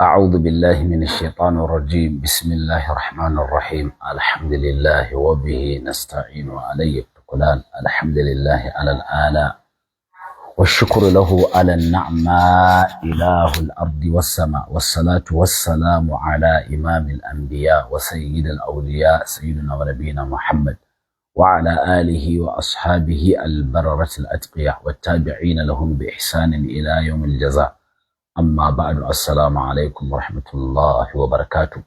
أعوذ بالله من الشيطان الرجيم. بسم الله الرحمن الرحيم. الحمد لله وبه نستعين وعليه التكلان. الحمد لله على الآلاء والشكر له على النعماء إله الأرض والسماء، والصلاة والسلام على إمام الأنبياء وسيد الأولياء سيدنا ونبينا محمد وعلى آله وأصحابه البررة الأتقياء والتابعين لهم بإحسان إلى يوم الجزاء. Amma ba'du, assalamu alaikum wa rahmatullahi wa barakatuh.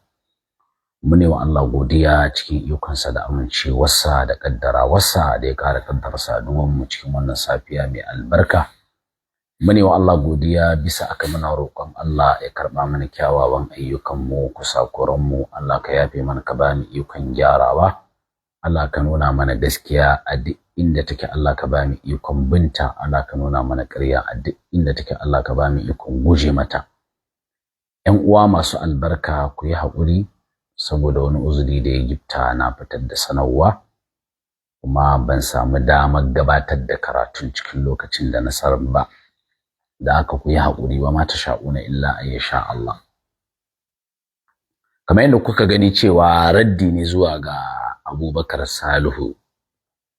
Mune wa Allah godiya cikin ikonsa da amincewarsa da kaddarawarsa da ya kara kaddara saduwan mu cikin wannan safiya mai albarka. Mune wa Allah godiya bisa aka muna roƙon Allah ya karba mana kyawawan ayyukan mu, kusakuran mu. Allah ka yafe mana, ka bani ikon gyarawa. Allah ka nuna mana gaskiya a duk inda take, Allah ka ba mu ikon binta. Allah ka nuna mana ƙarya a duk inda take, Allah ka ba mu ikon guje mata. ƴan uwa masu albarka, ku yi haƙuri saboda wani uzuri da ya gifta na fitar da sanarwa, kuma ban samu damar gabatar da karatun cikin lokacin da na sarar ba. Da haka ku yi haƙuri, wa ma tasha'una illa an yasha Allah. Kamar yadda kuka gani cewa raddi ne zuwa ga Abubakar Salihu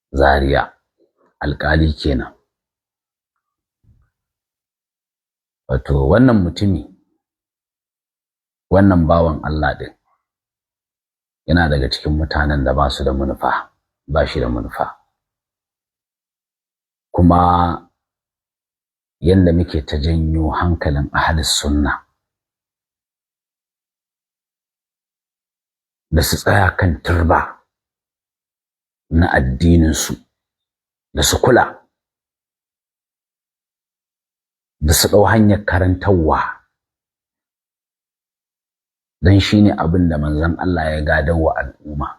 Zaria, alƙali kenan. Wato wannan mutumi, wannan bawan Allah din, yana daga cikin mutanen da ba su da manufa, ba shi da manufa. Kuma yanda muke ta janyo hankalin ahlus sunna da su tsaya kan turba na addininsu, da su kula, da su ɗau hanyar karantarwa, don shi ne abin da manzon Allah ya gadar wa al'umma.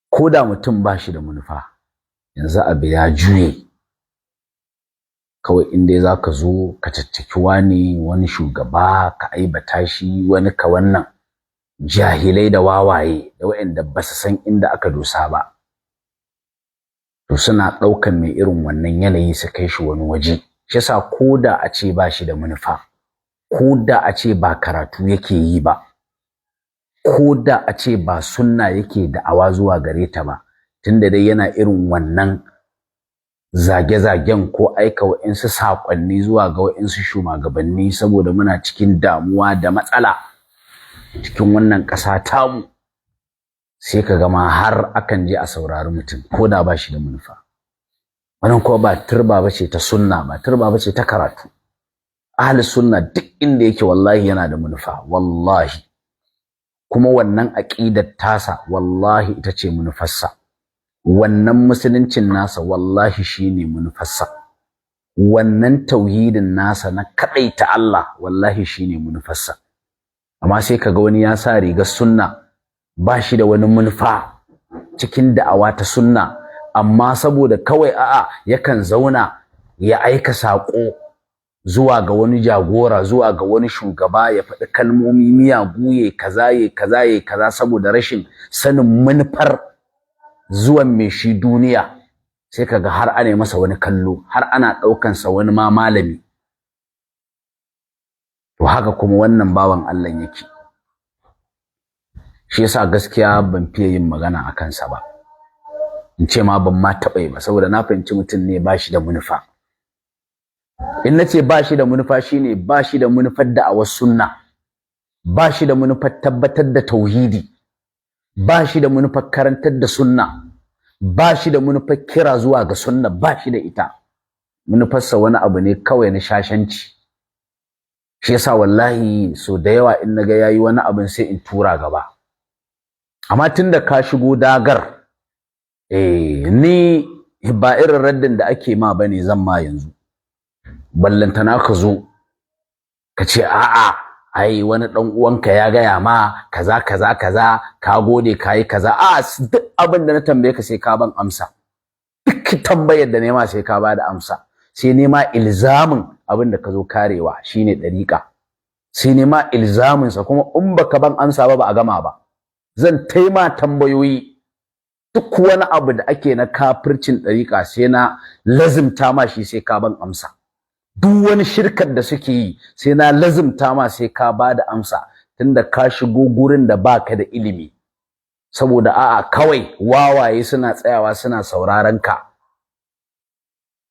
Ko da mutum ba shi da manufa, yanzu abu ya juye, kawai inda za ka zo ka caccaki wani shugaba, ka aibata shi, wani ka wannan, jahilai da wawaye da waɗanda ba su san inda aka dosa ba, to suna ɗaukan mai irin wannan yanayi su kai shi wani waje. Shi yasa ko da a ce ba shi da manufa, ko da a ce ba karatu yake yi ba, ko da a ce ba sunna yake da'awa zuwa gare ta ba, tunda dai yana irin wannan zage-zagen ko aika wa'insu saƙonni zuwa ga wa'insu shugabanni saboda muna cikin damuwa da matsala cikin wannan ƙasa tamu, sai ka gama har akan je a saurari mutum ko da ba shi da manufa. Wannan kuma ba turba bace ta sunna, ba turba bace ta karatu. Ahlus sunna duk inda yake wallahi yana da manufa, wallahi. Kuma wannan aqidar tasa wallahi ita ce manufarsa. Wannan musuluncin nasa wallahi shine manufarsa. Wannan tauhidin nasa na kadaita Allah wallahi shine manufarsa. Amma sai kaga wani ya sa rigar sunna, ba shi da wani manufa cikin da'awa ta sunna, amma saboda kawai yakan zauna ya aika saƙo zuwa ga wani jagora, zuwa ga wani shugaba, ya faɗi kalmomi miyagu, yayi kaza saboda rashin sanin manufar zuwan mai shi duniya, sai kaga har ana masa wani kallo, har ana ɗaukansa wani ma malami. To haka kuma wannan bawan Allah yake. Shi yasa gaskiya ban fiye yin magana a kansa ba, in ce ma ban ma taɓa yi ba, saboda na fahimci mutum ne ba shi da manufa. In nace ba shi da manufa shine ba shi da manufar da'awar sunna, ba shi da manufar tabbatar da tauhidi, ba shi da manufar karantar da sunna, ba shi da manufar kira zuwa ga sunna, ba shi da ita. Manufarsa wani abu ne kawai na shashanci. Shi yasa wallahi so da yawa in naga yayi wani abin sai in tura gaba. Amma tunda ka shigo dagar, ni ba irin raddin da ake ma bane zan ma yanzu. Ballantana ka zo ka ce ai wani dan uwanka ya gaya ma kaza ka gode kai kaza. Duk abin da na tambaye ka sai ka ban amsa. Duk tambayar da nema sai ka bada amsa. Sai nema ilzamin abin da ka zo karewa shine dariƙa. Sai nema ilzamin sa, kuma in baka ban amsa ba a gama ba. Zan taima tambayoyi, duk wani abu da ake na kafircin dariƙa sai na lazimta ma shi sai ka ban amsa. duk wani shirkar da suke yi sai na lazimta ma sai ka ba da amsa tunda ka shigo gurin da baka da ilimi saboda a'a kawai wawaye suna tsayawa suna sauraron ka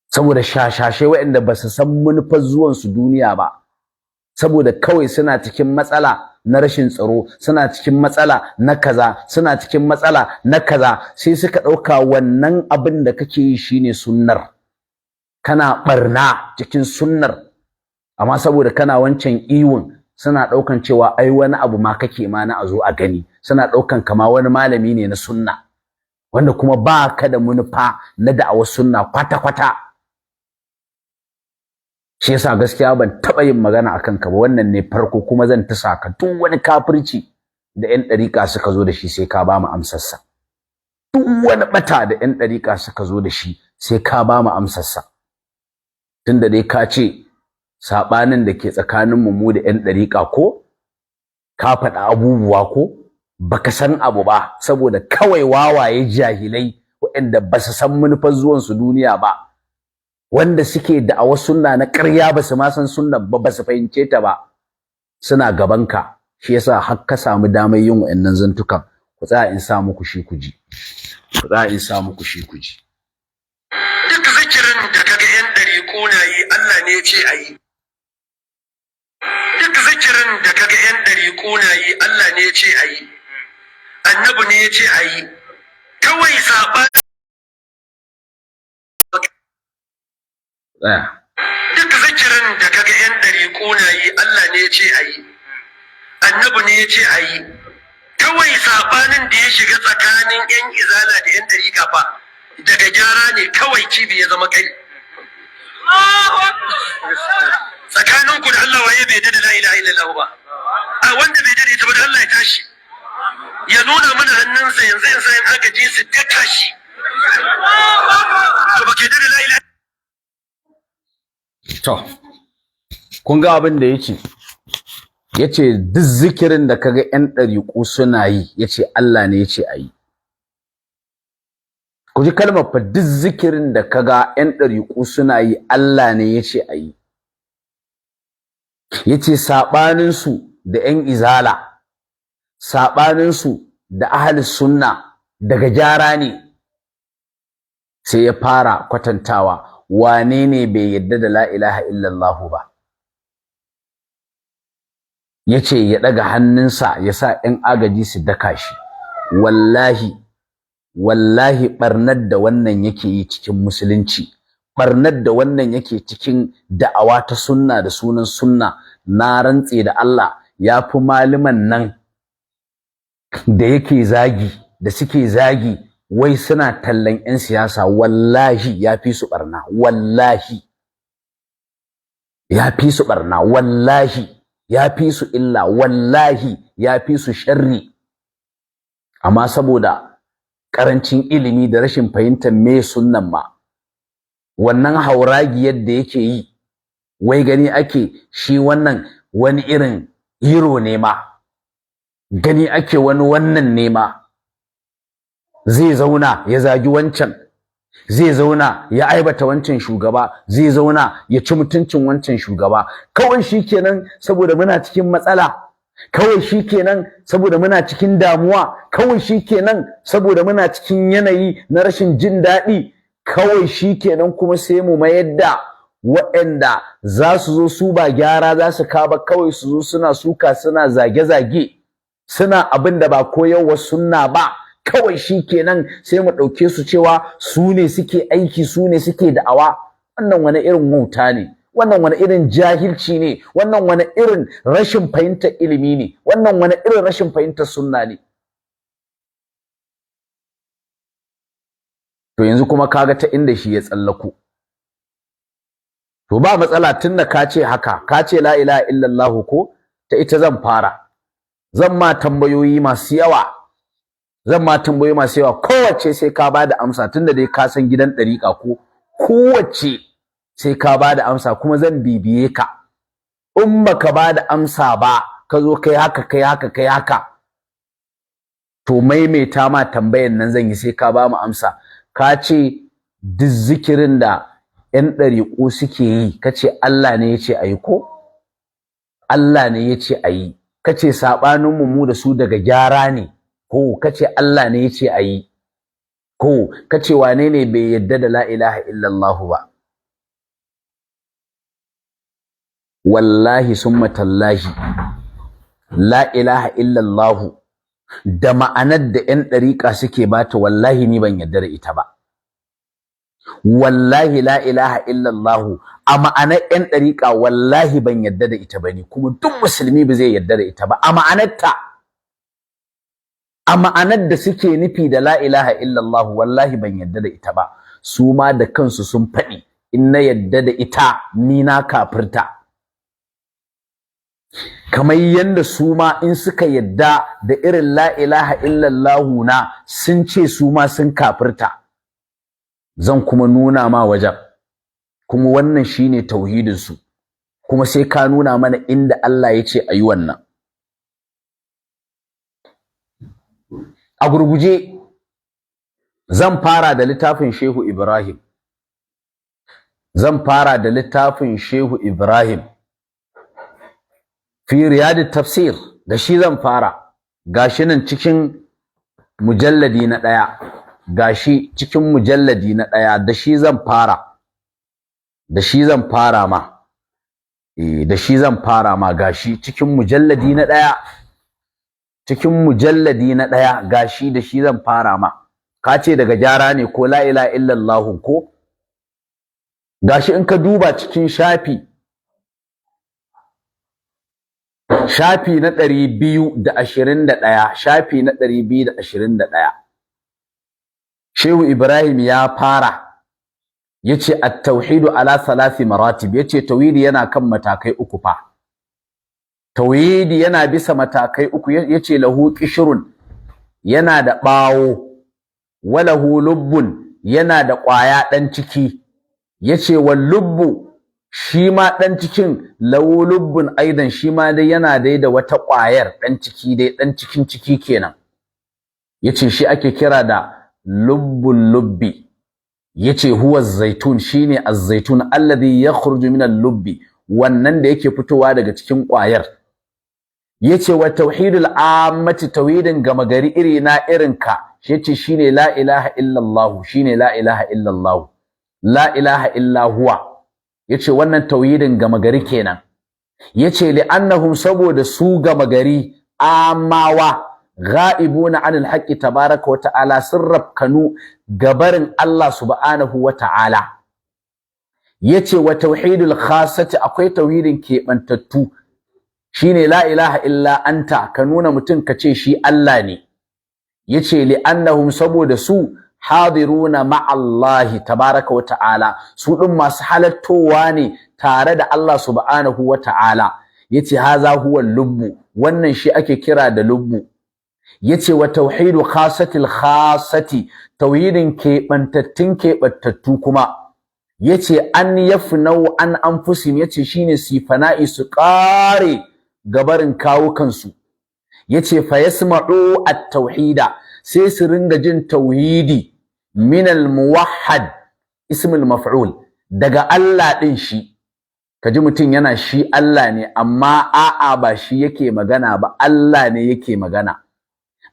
saboda shashashe waɗanda ba su san manufar zuwan su duniya ba saboda kawai suna cikin matsala na rashin tsaro suna cikin matsala na kaza suna cikin matsala na kaza sai suka ɗauka wannan abin da kake yi shine sunnar kana barna cikin sunnar amma saboda kana wancan iwon suna ɗaukan cewa ai wani abu ma kake ma na a zo a gani suna ɗaukan kama wani malami ne na sunna wanda kuma ba ka da manufa na da'awar sunna kwata-kwata shi yasa gaskiya ban taɓa yin magana akan ka ba wannan ne farko kuma zan ta saka duk wani kafirci da 'yan ɗariƙa suka zo da shi sai ka ba mu amsarsa duk wani ɓata da 'yan ɗariƙa suka zo da shi sai ka ba mu amsarsa tunda dai ka ce saɓanin da ke tsakaninmu mu da 'yan ɗariƙa ko ka faɗa abubuwa ko baka san abu ba saboda kawai wawaye jahilai waɗanda ba su san manufar zuwansu duniya ba wanda suke da'awar sunna na ƙarya ba su ma san sunna ba su fahimce ta ba suna gabanka shi yasa har ka samu damar yin wa'annan zantukan ku tsaya in sa muku shi ku ji ku tsaya in sa muku shi ku ji duk zikirin da kaga 'yan ɗariƙo na yi Allah ne ya ce a yi duk zikirin da kaga 'yan ɗariƙo na yi Allah ne ya ce a yi annabi ne ya ce a yi kawai saɓa duk zikirin da kaga 'yan ɗariƙo na yi Allah ne ya ce a yi annabi ne ya ce a yi kawai saɓanin da ya shiga tsakanin 'yan izala da 'yan ɗariƙa fa daga gyara ne kawai cibi ya zama kai tsakaninku da Allah waye bai dada la ilaha illallah ba a wanda bai dada ita ba da Allah ya tashi ya nuna mana hannunsa yanzu yanzu in aka je su daka shi to ba ke dada la ilaha to kun ga abin da yace duk zikirin da kaga 'yan ɗariƙu suna yi yace Allah ne yace ayi ku ji kalmar fa duk zikirin da kaga 'yan ɗariƙu suna yi Allah ne yace ayi yace sabanin su da 'yan izala sabanin su da ahlus sunna daga gyara ne sai ya fara kwatantawa wane ne bai yadda da la ilaha illallah ba yace ya daga hannunsa ya sa 'yan agaji su daka shi wallahi barnar da wannan yake yi cikin musulunci barnar da wannan yake cikin da'awa ta sunna da sunan sunna na rantse da Allah yafi malaman nan da yake zagi da suke zagi wai suna tallan 'yan siyasa wallahi yafi su barna wallahi yafi su barna wallahi yafi su illa wallahi yafi su sharri amma saboda karancin ilimi da rashin fahimtar me sunnan ma wannan hauragi yadda yake yi wai gani ake shi wannan wani irin hero ne ma gani ake wani wannan ne ma zai zauna ya zagi wancan zai zauna ya aibata wancan shugaba zai zauna ya ci mutuncin wancan shugaba kawai shikenan saboda muna cikin matsala kawai shikenan saboda muna cikin damuwa kawai shikenan saboda muna cikin yanayi na rashin jin daɗi kawai shikenan kuma sai mu mayar da waɗanda za su zo su ba gyara za su kaba kawai su zo suna suka suna zage-zage suna abin da ba koyarwa sunna ba kawai shikenan sai mu ɗauke su cewa su ne suke aiki su ne suke da'awa wannan wani irin wauta ne wannan wani irin jahilci ne wannan wani irin rashin fahimtar ilimi ne wannan wani irin rashin fahimtar sunna ne to yanzu kuma kaga ta inda shi ya tsallako to ba matsala tunda ka ce haka ka ce la ilaha illallah ko ta ita zan fara zan ma tambayoyi masu yawa kowace sai ka bada amsa tunda dai ka san gidan dariƙa ko kowace sai ka bada amsa kuma zan bibiye ka in baka bada amsa ba ka zo kai haka to maimaita ma tambayan nan zan yi sai ka ba mu amsa ka ce duk zikirin da 'yan ɗariƙo suke yi kace Allah ne yace ayi ko Allah ne yace ayi kace sabanin mu da su daga gyara ne ko kace Allah ne yace ayi ko kace wane ne bai yadda da la ilaha illallah ba wallahi summa tallahi la ilaha illallah da ma'anar da 'yan ɗariƙa suke bata wallahi ni ban yadda da ita ba wallahi la ilaha illallah a ma'anar 'yan ɗariƙa wallahi ban yadda da ita bane kuma duk musulmi ba zai yadda da ita ba a ma'anarta a ma'anar da suke nufi da la ilaha illallah wallahi ban yadda da ita ba su ma da kansu sun faɗi in na yadda da ita ni na kafirta kamar yanda su ma in suka yadda da irin la ilaha illallah na sun ce su ma sun kafirta zan kuma nuna ma wajen kuma wannan shine tauhidin su kuma sai ka nuna mana inda Allah ya ce ayi wannan a gurguje zan fara da littafin Shehu Ibrahim fi riyadit tafsir da shi zan fara gashi nan cikin mujalladi na ɗaya da shi zan fara ma gashi cikin mujalladi na ɗaya gashi da shi zan fara ma ka ce daga gyara ne ko la ilaha illallah ko gashi in ka duba cikin shafi na 221 Shehu Ibrahim ya fara yace at-tauhid ala thalathi maratib yace tauhidi yana kan matakai uku fa tauhidi yana bisa matakai uku yace lahu qishrun yana da bawo walahu lubbun yana da ƙwaya dan ciki yace wal lubbu shi ma dan cikin lahu lubbun aidan shi ma dai yana dai da wata ƙwayar dan ciki dai dan cikin ciki kenan yace shi ake kira da lubbul lubbi yace huwa zaitun shine az-zaitun alladhi yakhruju min al-lubbi wannan da yake fitowa daga cikin ƙwayar yace wa tauhidul ammati tauhidin gama gari iri na irinka yace shine la ilaha illallah shine la ilaha illallah la ilaha illa huwa yace wannan tauhidin gama gari kenan yace li annahum saboda su gama gari amawa ghaibuna anil haqqi tabaraka wa ta'ala sirrab kanu gabarin Allah subhanahu wa ta'ala yace wa tauhidul khassati akwai tauhidin kebantattu shine la ilaha illa anta ka nuna mutum kace shi Allah ne yace li annahum saboda su hadiruna ma'allahi tabaraka wa ta'ala su din masu halattowa ne tare da Allah subhanahu wa ta'ala yace haza huwa lubbu wannan shi ake kira da lubbu yace wa tauhidu khassatil khassati tauhidin keɓantattu kuma yace an yafnau an anfusim yace shine sifana'i su ƙare gabarin kawukansu yace fa yasma'u at-tauhida sai su ringa jin tauhidi min al-muwahhad ismul maf'ul daga Allah din shi kaji mutum yana shi Allah ne amma a'a ba shi yake magana ba Allah ne yake magana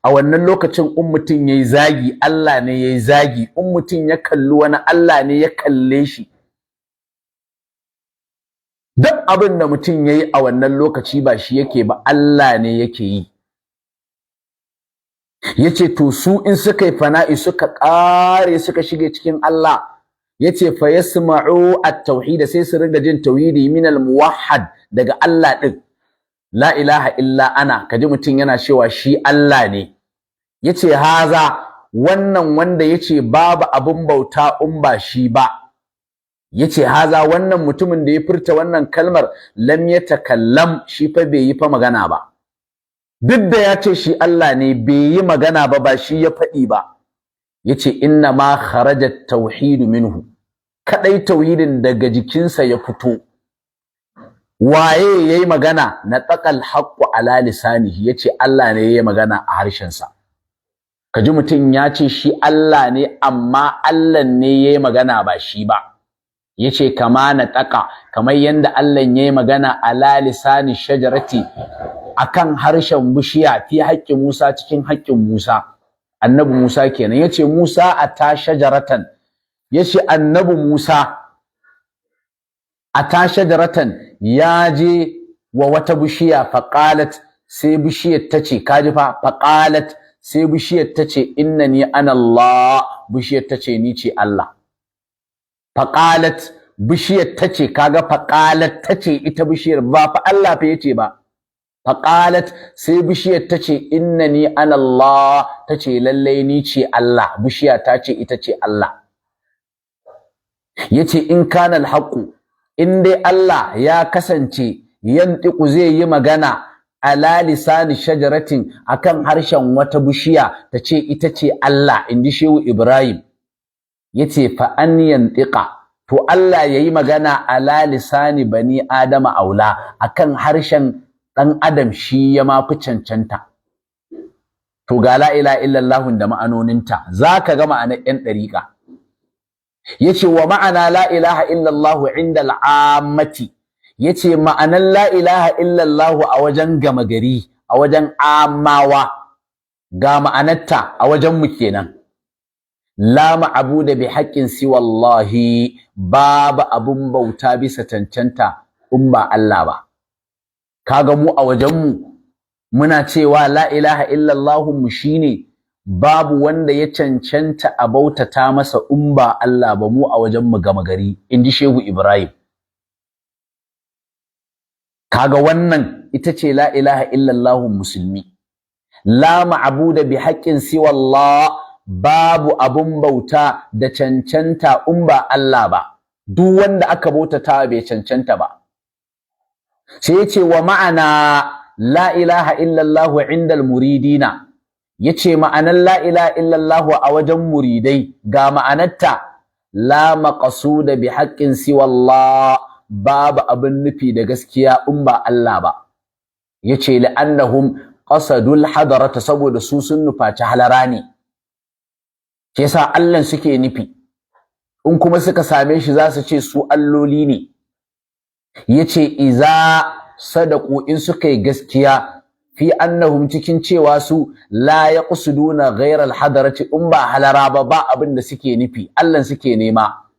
a wannan lokacin in mutum yayi zagi Allah ne yayi zagi in mutum ya kalli wani Allah ne ya kalle shi duk abin da mutum yayi a wannan lokaci ba shi yake ba Allah ne yake yi yace to su in suka yi fana'i suka ƙare suka shige cikin Allah yace fa yasma'u at-tauhid sai su riga jin tauhidi min al-muwahhad daga Allah din la ilaha illa ana kaji mutum yana cewa shi Allah ne yace haza wannan wanda yace babu abun bauta in ba shi ba yace haza wannan mutumin da ya furta wannan kalmar lam yatakallam shi fa bai yi fa magana ba duk da yace shi Allah ne bai yi magana ba shi ya faɗi ba yace inna ma kharaja at-tauhid minhu kadai tauhidin daga jikinsa ya fito waye yayi magana na taqal haqqu ala lisanihi yace Allah ne yayi magana a harshen sa kaji mutun yace shi Allah ne amma Allah ne yayi magana ba shi ba yace kama na taka kamar yanda Allah yayi magana ala lisani shajarati akan harshen bishiya fi haƙƙin Musa cikin haƙƙin Musa annabi Musa kenan yace Musa ata shajaratan yace annabi Musa ata shajaratan yaje wa wata bishiya faqalat sai bishiyar tace kaji fa faqalat sai bishiyar tace innani ana Allah bishiyar tace ni ce Allah faqalat bishiyar tace kaga faqalat tace ita bishiyar ba fa Allah fa yace ba faqalat sai bishiyar tace innani ana Allah tace lalle ni ce Allah bishiya tace ita ce Allah yace in kana alhaqu in dai Allah ya kasance yantiku zai yi magana ala lisani shajaratin akan harshen wata bishiya tace ita ce Allah inji Shehu Ibrahim yace fa an yantiqa to Allah yayi magana ala lisani bani adama aula akan harshen dan adam shi ya mafi cancanta to ga la ilaha illallah da ma'anoninta zaka ga ma'anar yan dariqa yace wa ma'ana la ilaha illallah inda al'ammati yace ma'anar la ilaha illallah a wajen gama gari a wajen amawa ga ma'anarta a wajen mu kenan la ma'budu bi haqqin siwallahi babu abun bauta bisa cancanta in ba Allah ba kaga mu a wajen mu muna cewa la ilaha illallah mu shine babu wanda ya cancanta a bautata masa in ba Allah ba mu a wajen mu gama gari inji Shehu Ibrahim kaga wannan ita ce la ilaha illallah musulmi la ma'budu bi haqqin siwallah babu abun bauta da cancanta in ba Allah ba duk wanda aka bautata bai cancanta ba sai yace wa ma'ana la ilaha illallah indal muridina yace ma'anar la ilaha illallah a wajen muridai ga ma'anarta la maqsuda bi haqqin siwallah babu abin nufi da gaskiya in ba Allah ba yace la'annahum qasadul hadarata saboda su sun nufaci halara ne ke yasa Allah suke nufi in kuma suka same shi za su ce su alloli ne yace iza sadaqu in suka yi gaskiya fi annahum cikin cewa su la yaqsuduna ghayra al-hadarati in ba halara ba abin da suke nufi Allah suke nema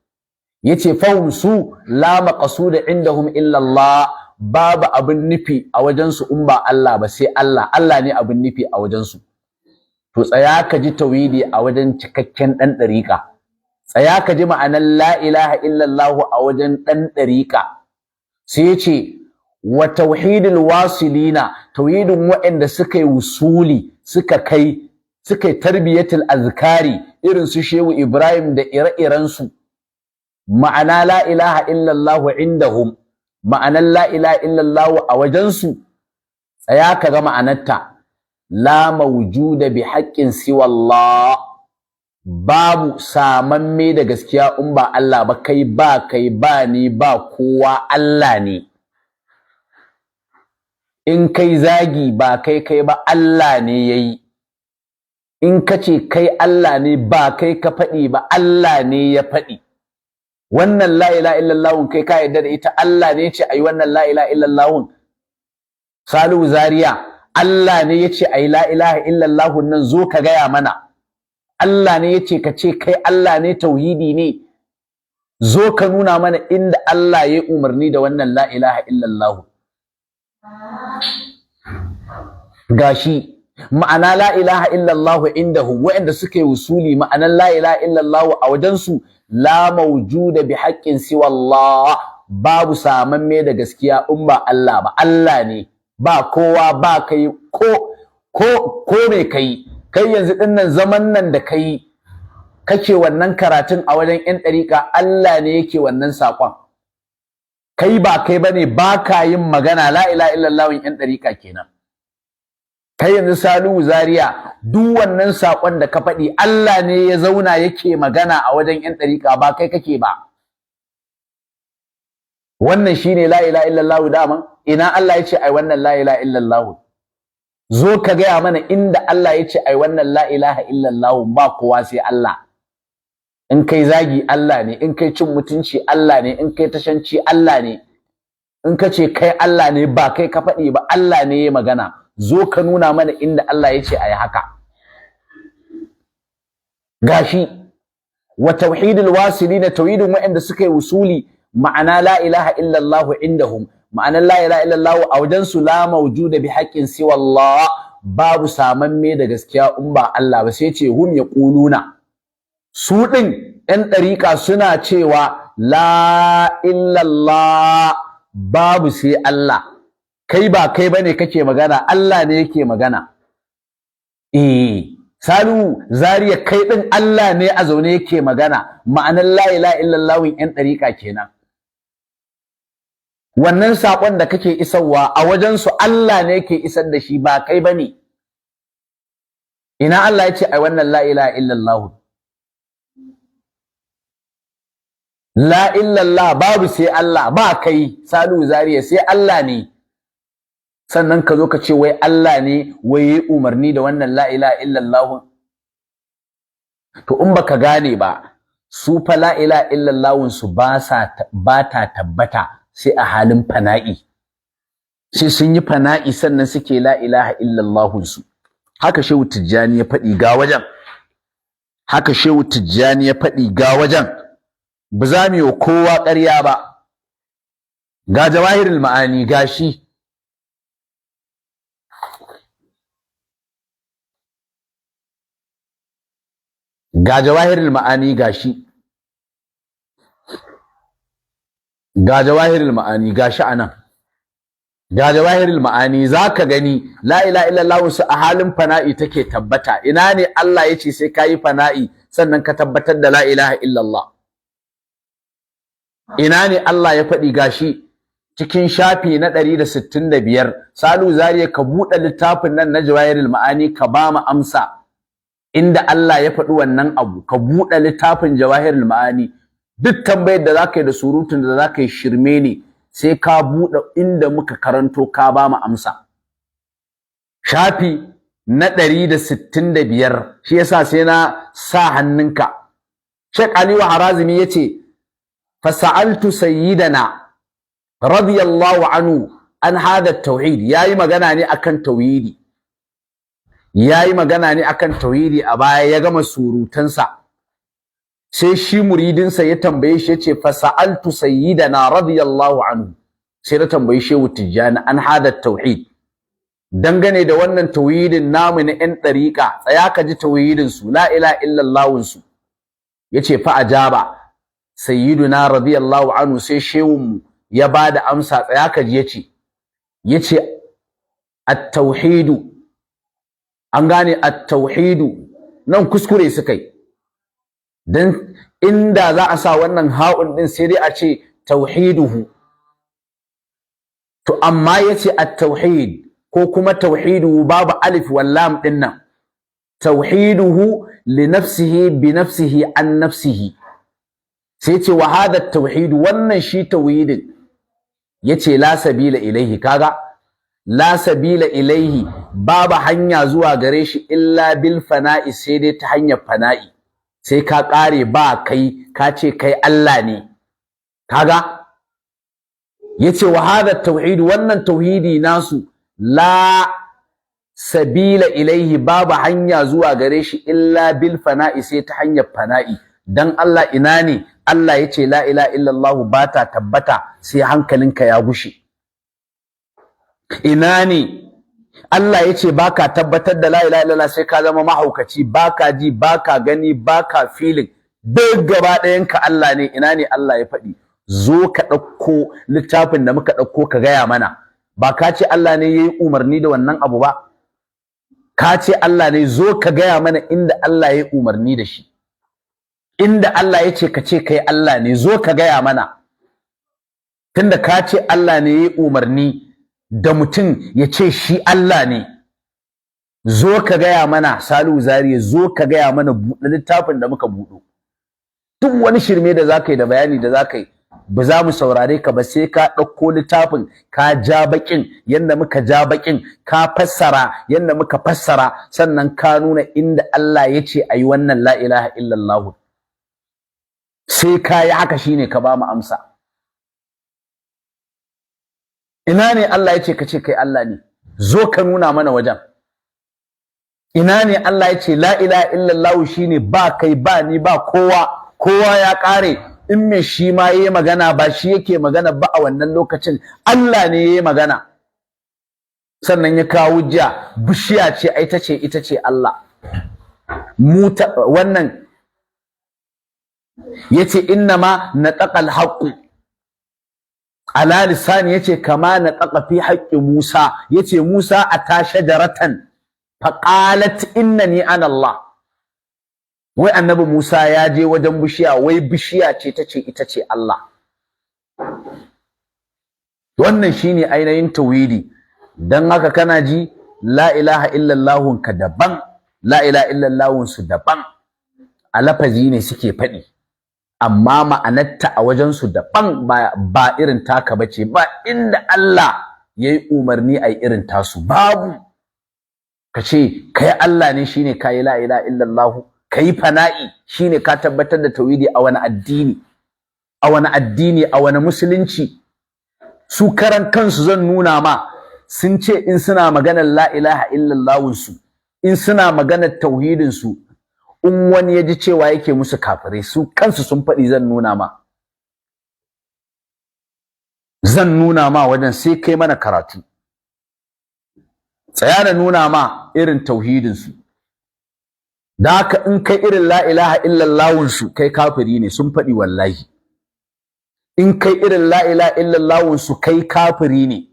yace fahum su la maqsuda indahum illa Allah babu abin nufi a wajen su in ba Allah ba sai Allah ne abin nufi a wajen su to tsaya ka ji tauhidi a wajen cikakken dan dariqa tsaya ka ji ma'anar la ilaha illa Allah a wajen dan dariqa sai yace wa tauhidul wasilina tauhidin waɗanda suka yi wusuli suka yi tarbiyatul azkari irin su Shehu Ibrahim da ire-iren su ma'ana la ilaha illallah indahum ma'anar la ilaha illallah a wajensu tsaya ka ga ma'anarta la mawjuda bi haqqin siwallah babu samamme da gaskiya in ba Allah ba kai ba ni ba kowa Allah ne in kai zagi ba kai ba Allah ne yayi in kace kai Allah ne ba kai ka faɗi ba Allah ne ya faɗi wannan la ilaha illallah kai ka yarda da ita Allah ne yace ayi wannan la ilaha illallah Salihu Zaria Allah ne yace ayi la ilaha illallah nan zo ka gaya mana Allah ne yace ka ce kai Allah ne tauhidi ne zo ka nuna mana inda Allah ya umarni da wannan la ilaha illallah gashi ma'ana la ilaha illallah indahu wa'anda suka yi wusuli ma'anan la ilaha illallah a wajensu la mawjuda bi haqqin siwa Allah babu samamme da gaskiya in ba Allah ba Allah ne ba kowa ba kai ko me kai yanzu dinnan zaman nan da kai kake wannan karatun a wajen yan dariƙa Allah ne yake wannan sakon kai ba kai bane ba ka yin magana la ilaha illallah yan dariƙa kenan kai yanzu Salihu Zaria duk wannan sakon da ka faɗi Allah ne ya zauna yake magana a wajen ƴan ɗariƙa ba kai kake ba wannan shine la ilaha illallah daman ina Allah ya ce ai wannan la ilaha illallah zo ka gaya mana inda Allah ya ce ai wannan la ilaha illallah ba kowa sai Allah in kai zagi Allah ne, in kai cin mutunci Allah ne, in kai tashanci Allah ne, in ka ce kai Allah ne ba kai ka faɗi ba, Allah ne ya magana. Zo ka nuna mana inda Allah ya ce a yi haka. Gashi wa tauhidul wasilina, tauhidin waɗanda suka yi usuli, ma'ana la ilaha illallah indahum, ma'anar la ilaha illallah a wajen su la mawjuda bi haqqin siwa Allah, babu samamme da gaskiya in ba Allah ba. Sai ce hum yaquluna, su din ɗan ɗariƙa suna cewa la illallah, babu sai Allah. Kai ba kai bane kake magana, Allah ne yake magana. Salu Zariya, kai din Allah ne a zaune yake magana, ma'anar la ilaha illallah ɗan ɗariƙa kenan. Wannan saƙon da kake isarwa a wajensu Allah ne yake isar da shi, ba kai bane. Ina Allah ya ce ai wannan la ilaha illallah? La illallah, babu sai Allah, ba kai Salu Zariya, sai Allah ne. Sannan ka zo ka ce wai Allah ne wai yi umarni da wannan la ilaha illallah. To in baka gane ba, su fa la ilaha illallah su ba ta tabbata sai a halin fana'i. Sai sun yi fana'i sannan suke la ilaha illallah su. Haka Shehu Tijjani ya faɗi ga wajen. Haka Shehu Tijjani ya faɗi ga wajen. Ba za mu yi kowa ƙarya ba. Ga Jawahirul Ma'ani gashi. Ga Jawahirul Ma'ani gashi. Ga Jawahirul Ma'ani gashi anan. Ga Jawahirul Ma'ani zaka gani la ilaha illallah su a halin fana'i take tabbata. Ina ne Allah yace sai kayi fana'i sannan ka tabbatar da la ilaha illallah? Ina ne Allah ya faɗi gashi cikin shafi na 165. Salu Zariya, ka buɗe littafin nan na Jawahirul Ma'ani ka ba mu amsa inda Allah ya faɗi wannan abu. Ka buɗe littafin Jawahirul Ma'ani, duk tambayar da zaka yi da surutun da zaka yi shirme ne, sai ka buɗe inda muka karanto ka ba mu amsa. Shafi na 165, shi yasa sai na sa hannunka. Sheikh Aliyu Harazimi yace fasa'altu sayyidana radiyallahu anhu an hada tauhid. Yayi magana ne akan tauhidi. Yayi magana ne akan tauhidi a baya, ya gama surutansa. Sai shi muridinsa ya tambaye shi yace fasa'altu sayyidana radiyallahu anhu, sai na tambaye Shehu Tijjani an hada tauhid, dangane da wannan tauhidin namu na ƴan ɗariƙa. Tsaya ka ji tauhidin su, la ilaha illallah su. Yace fa ajaba sayyiduna radiyallahu anhu, sai shehunmu ya bada amsa. Tsaya ka ji yace at-tauhidu, an gane at-tauhidu nan kuskure suka yi, dan inda za a sa wannan ha'un din sai dai a ce tauhiduhu. To amma yace at-tauhid ko kuma tauhiduhu, babu alif wal lam din nan. Tauhiduhu li nafsihi bi nafsihi an nafsihi. Sai ce wa hada tauhid, wannan shi tauhidin yace la sabila ilaihi. Kaga la sabila ilaihi, babu hanya zuwa gare shi illa bil fana'i, sai dai ta hanyar fana'i. Sai ka kare ba kai, ka ce kai Allah ne. Kaga yace wa hada tauhid, wannan tauhidi nasu la sabila ilaihi, babu hanya zuwa gare shi illa bil fana'i, sai ta hanyar fana'i. Dan Allah ina ne Allah yace la ilaha illallah ba ta tabbata sai hankalinka ya gushe? Ina ne Allah yace baka tabbatar da la ilaha illallah sai ka zama mahaukaci, baka ji, baka gani, baka feeling, duk gaba ɗayanka Allah ne? Ina ne Allah ya faɗi? Zo ka ɗauko littafin da muka ɗauko ka gaya mana. Ba ka ce Allah ne yayi umarni da wannan abu ba? Ka ce Allah ne, zo ka gaya mana inda Allah yayi umarni da shi. Inda Allah ya ce ka ce kai Allah ne, zo ka gaya mana. Tunda ka ce Allah ne yayi umarni da mutum ya ce shi Allah ne, zo ka gaya mana. Salihu Zariya, zo ka gaya mana, buɗe littafin da muka buɗo. Duk wani shirme da zaka yi da bayani da zaka yi, ba za mu saurare ka ba sai ka ɗauko littafin ka ja baƙin yadda muka ja baƙin, ka fassara yadda muka fassara, sannan ka nuna inda Allah ya ce a yi wannan la ilaha illallah. sai ka yi haka shine ka ba mu amsa. Ina ne Allah ya ce ka ce kai Allah ne? Zo ka nuna mana wajen. Ina ne Allah ya ce la ilaha illallah shine ba kai ba ni ba kowa, kowa ya ƙare. In me shi ma yayi magana ba shi yake magana ba a wannan lokacin, Allah ne yayi magana. Sannan ya kawo hujja, bishiya ce ita ce Allah. Wannan yace innama nataqal haqqu ala lisani, yace kama nataqa fi haqqi Musa, yace Musa ata shajaratan faqalat innani ana Allah. Wai annabi Musa ya je wajen bishiya, wai bishiya ce tace ita ce Allah. Wannan shine ainihin tauhidi. Dan haka kana ji la ilaha illallah ka daban, la ilaha illallah su daban. A lafazi ne suke faɗi, amma ma'anarta a wajen su daban, ba irin taka bace. Ba inda Allah yayi umarni ai irin tasu, babu. Kace kai Allah ne shine kai la ilaha illallah, kai fana'i shine ka tabbatar da tauhidi a wani addini, a wani musulunci. Su karan kansu zan nuna ma, sun ce in suna maganar la ilaha illallah su, in suna maganar tauhidin su, in wani ya ji cewa yake musu kafirai, su kansu sun faɗi. Zan nuna ma wajen, sai kai mana karatu. Tsaya da nuna ma irin tauhidin su. Da haka in kai irin la ilaha illallah su, kai kafiri ne, sun faɗi wallahi. In kai irin la ilaha illallah su, kai kafiri ne.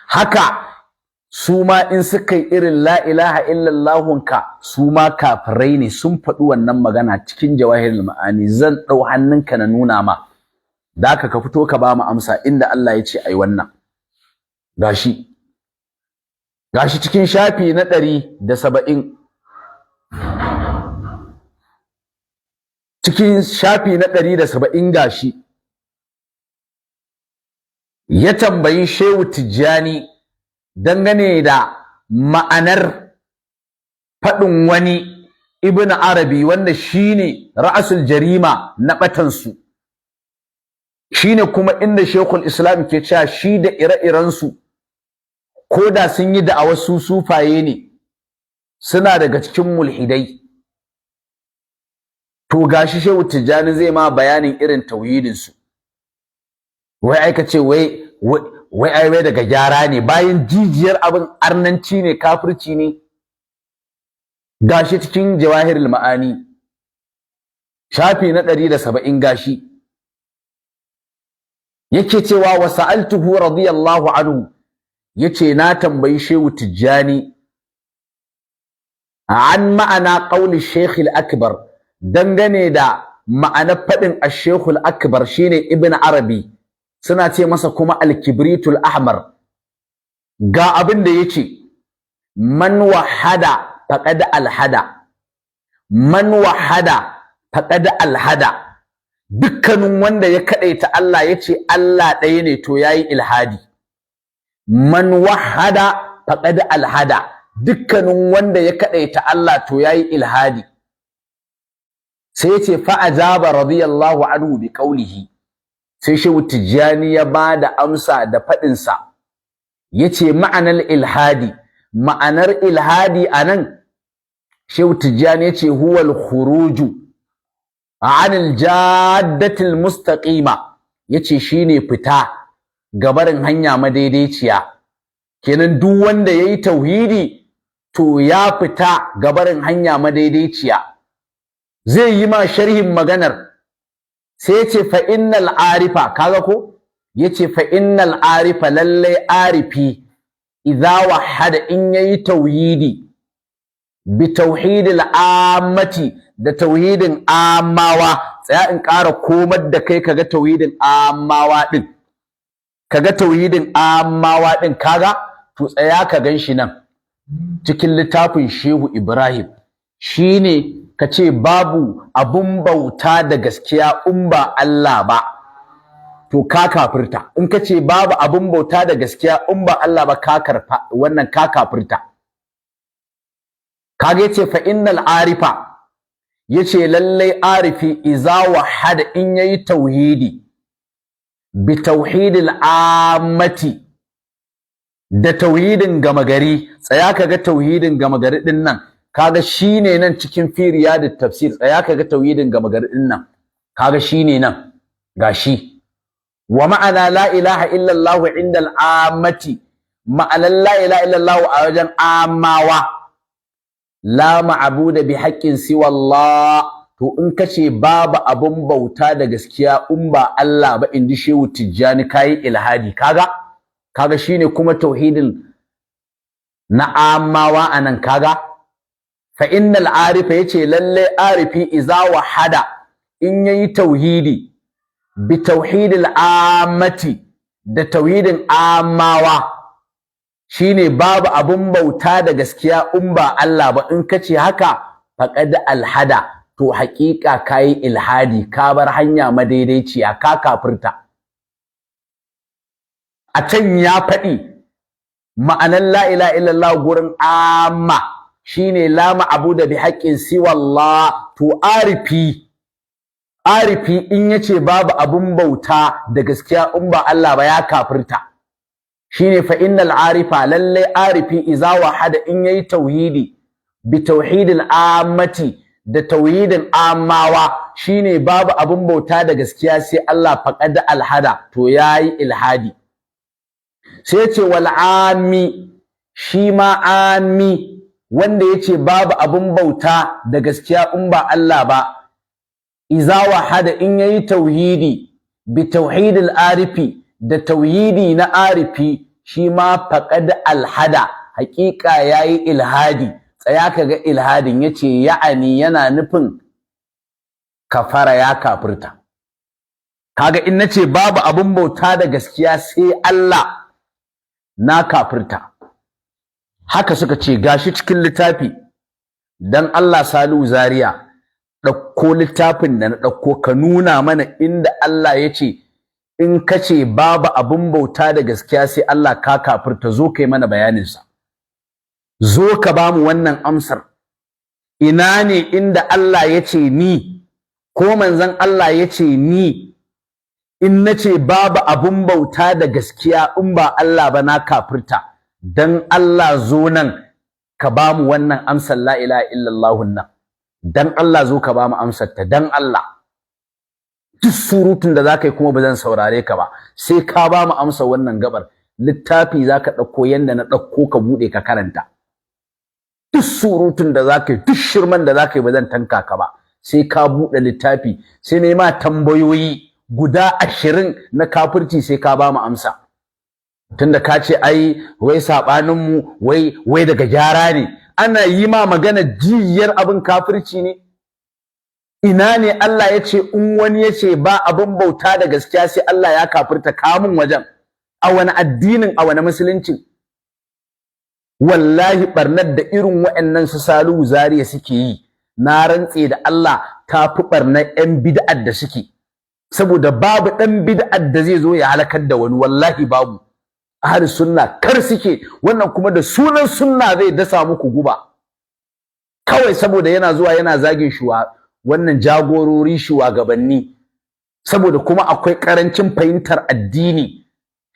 Haka su ma in suka yi irin la ilaha illallahun ka, su ma kafirai ne, sun faɗi wannan magana cikin jawahirul ma'ani. Zan ɗau hannunka na nuna ma, da haka ka fito ka ba mu amsa inda Allah ya ce ai wannan. Gashi cikin shafi na 170, cikin shafi na 170 gashi ya tambayi Shehu Tijjani dangane da ma'anar faɗin wani Ibn Arabi, wanda shine ra'asul jarima na batansu, shine kuma inda Sheikhul Islam ke cewa shi da ire-irensu ko da sun yi da'awar su sufaye ne, suna daga cikin mulhidai. To gashi Shehu Tijjani zai ma bayanin irin tauhidinsu. Wai aika ce wai daga gyara ne, bayan jijiyar abin arnanci ne, kafirci ne. Gashi cikin jawahirul ma'ani shafi na 170 gashi yake cewa wa sa'altuhu radiyallahu anhu, yace na tambayi Shehu Tijjani an ma'ana qauli Sheikh al-Akbar, dangane da ma'anar faɗin ash-Sheikh al-Akbar shine Ibn Arabi, suna ce masa kuma al-Kibritul Ahmar. Ga abin da yace, man wahada faqad alhada, man wahada faqad alhada. Dukkanin wanda ya kadaita Allah yace Allah ɗaya ne, to yayi ilhadi. Man wahada faqad alhada, dukkanin wanda ya kadaita Allah to yayi ilhadi. Sai yace fa ajaba radiyallahu anhu bi qawlihi, sai Shehu Tijjani ya bada amsa da fadin sa, yace ma'anar ilhadi, ma'anar ilhadi anan Shehu Tijjani yace huwal khuruju anil jaddatil mustaqima, yace shine fita gabarin hanya madaidaiciya. Kenan duk wanda yayi tauhidi to ya fita gabarin hanya madaidaiciya. Zai yi ma sharhin maganar, sai yace fa innal arifa, kaga ko yace fa innal arifa, lalle arifi idza wahada, in yayi tauhidi bi tauhidil ammati, da tauhidin amawa. Tsaya in ƙara komar da kai kaga tauhidin amawa din, kaga tauhidin amawa din, kaga to tsaya ka ganshi nan cikin littafin Shehu Ibrahim. Shine kace babu abun bauta da gaskiya in ba Allah ba, to ka kafirta. In kace babu abun bauta da gaskiya in ba Allah ba, ka karfa wannan, ka kafirta. Kage yace fa innal arifa, yace lallai arifi iza wahada in yayi tauhidi bi tauhidil ammati da tauhidin gama gari. Tsaya kaga tauhidin gama gari din nan, kaga shine nan cikin fi riyadut tafsir. Tsaya kaga tauhidin gama gari din nan, kaga shine nan gashi. Wa ma'ana la ilaha illa Allah indal ammati, ma'anan la ilaha illa Allah a wajen amawa, la ma'budu bi haqqin siwa Allah. To in kace babu abun bauta da gaskiya in ba Allah ba, inji Shehu Tijjani, kai ilhadi. Kaga shine kuma tauhidin na amawa anan. Kaga fa innal arifa yace lalle arifi iza wahada in yayi tauhidi bi tauhidil ammati da tauhidin amawa, shine babu abun bauta da gaskiya in ba Allah ba. In kace haka faqad alhada, to haƙiƙa kai ilhadi, ka bar hanya madaidaiciya, ka kafirta. A can ya faɗi ma'anar la ilaha illallah gurin amma shine la ma'budu bi haqqin siwa Allah. To arifi in yace babu abun bauta da gaskiya in ba Allah ba, ya kafirta. Shine fa innal arifa, lalle arifi iza wahada in yayi tauhidi bi tauhidil ammati da tauhidin amawa, shine babu abun bauta da gaskiya sai Allah, faqad alhada, to yayi ilhadi. Sai yace wal ami, shi ma ami wanda yace babu abun bauta da gaskiya in ba Allah ba, iza wahada in yayi tauhidi bi tauhidil arifi da tauhidi na arifi, shi ma faqad alhada, haƙiƙa yayi ilhadi. Tsaya kaga ilhadin, yace ya'ani yana nufin kafara, ya kafirta. Kaga in nace babu abun bauta da gaskiya sai Allah, na kafirta. Haka suka ce. Gashi cikin littafi, dan Allah Salihu Zaria, ɗauko littafin da na ɗauko ka nuna mana inda Allah yace in kace babu abun bauta da gaskiya sai Allah, ka kafirta. Zo kai mana bayanin sa, zo ka bamu wannan amsar. Ina ne inda Allah yace ni, ko manzon Allah yace ni, in nace babu abun bauta da gaskiya in ba Allah ba, na kafirta? Dan Allah zo nan ka bamu wannan amsar la ilaha illallah nan. Dan Allah zo ka bamu amsar ta, dan Allah. Duk surutun da zaka yi kuma ba zan saurare ka ba, sai ka bamu amsar wannan gabar. Littafi zaka ɗauko yanda na ɗauko, ka buɗe ka karanta. Duk surutun da zaka yi, duk shirman da zaka yi, ba zan tanka ka ba, sai ka buɗe littafi. Sai ne ma tambayoyi guda 20 na kafirci, sai ka bamu amsa. Tunda ka ce ai wai sabanin mu wai daga gyara ne, ana yi ma magana jiyar abin kafirci ne. Ina ne Allah ya ce in wani ya ce ba abin bauta da gaskiya sai Allah, ya kafirta? Kamun wajen, a wani addinin, a wani musulunci? Wallahi barnar da irin waɗannan su Salihu Zaria suke yi, na rantse da Allah, ta fi barnar 'yan bid'ar da suke. Saboda babu ɗan bid'ar da zai zo ya halakar da wani, wallahi babu. Ahli sunna kar suke wannan, kuma da sunan sunna zai dasa muku guba, kawai saboda yana zuwa yana zagin wannan jagorori, shugabanni, saboda kuma akwai karancin fahimtar addini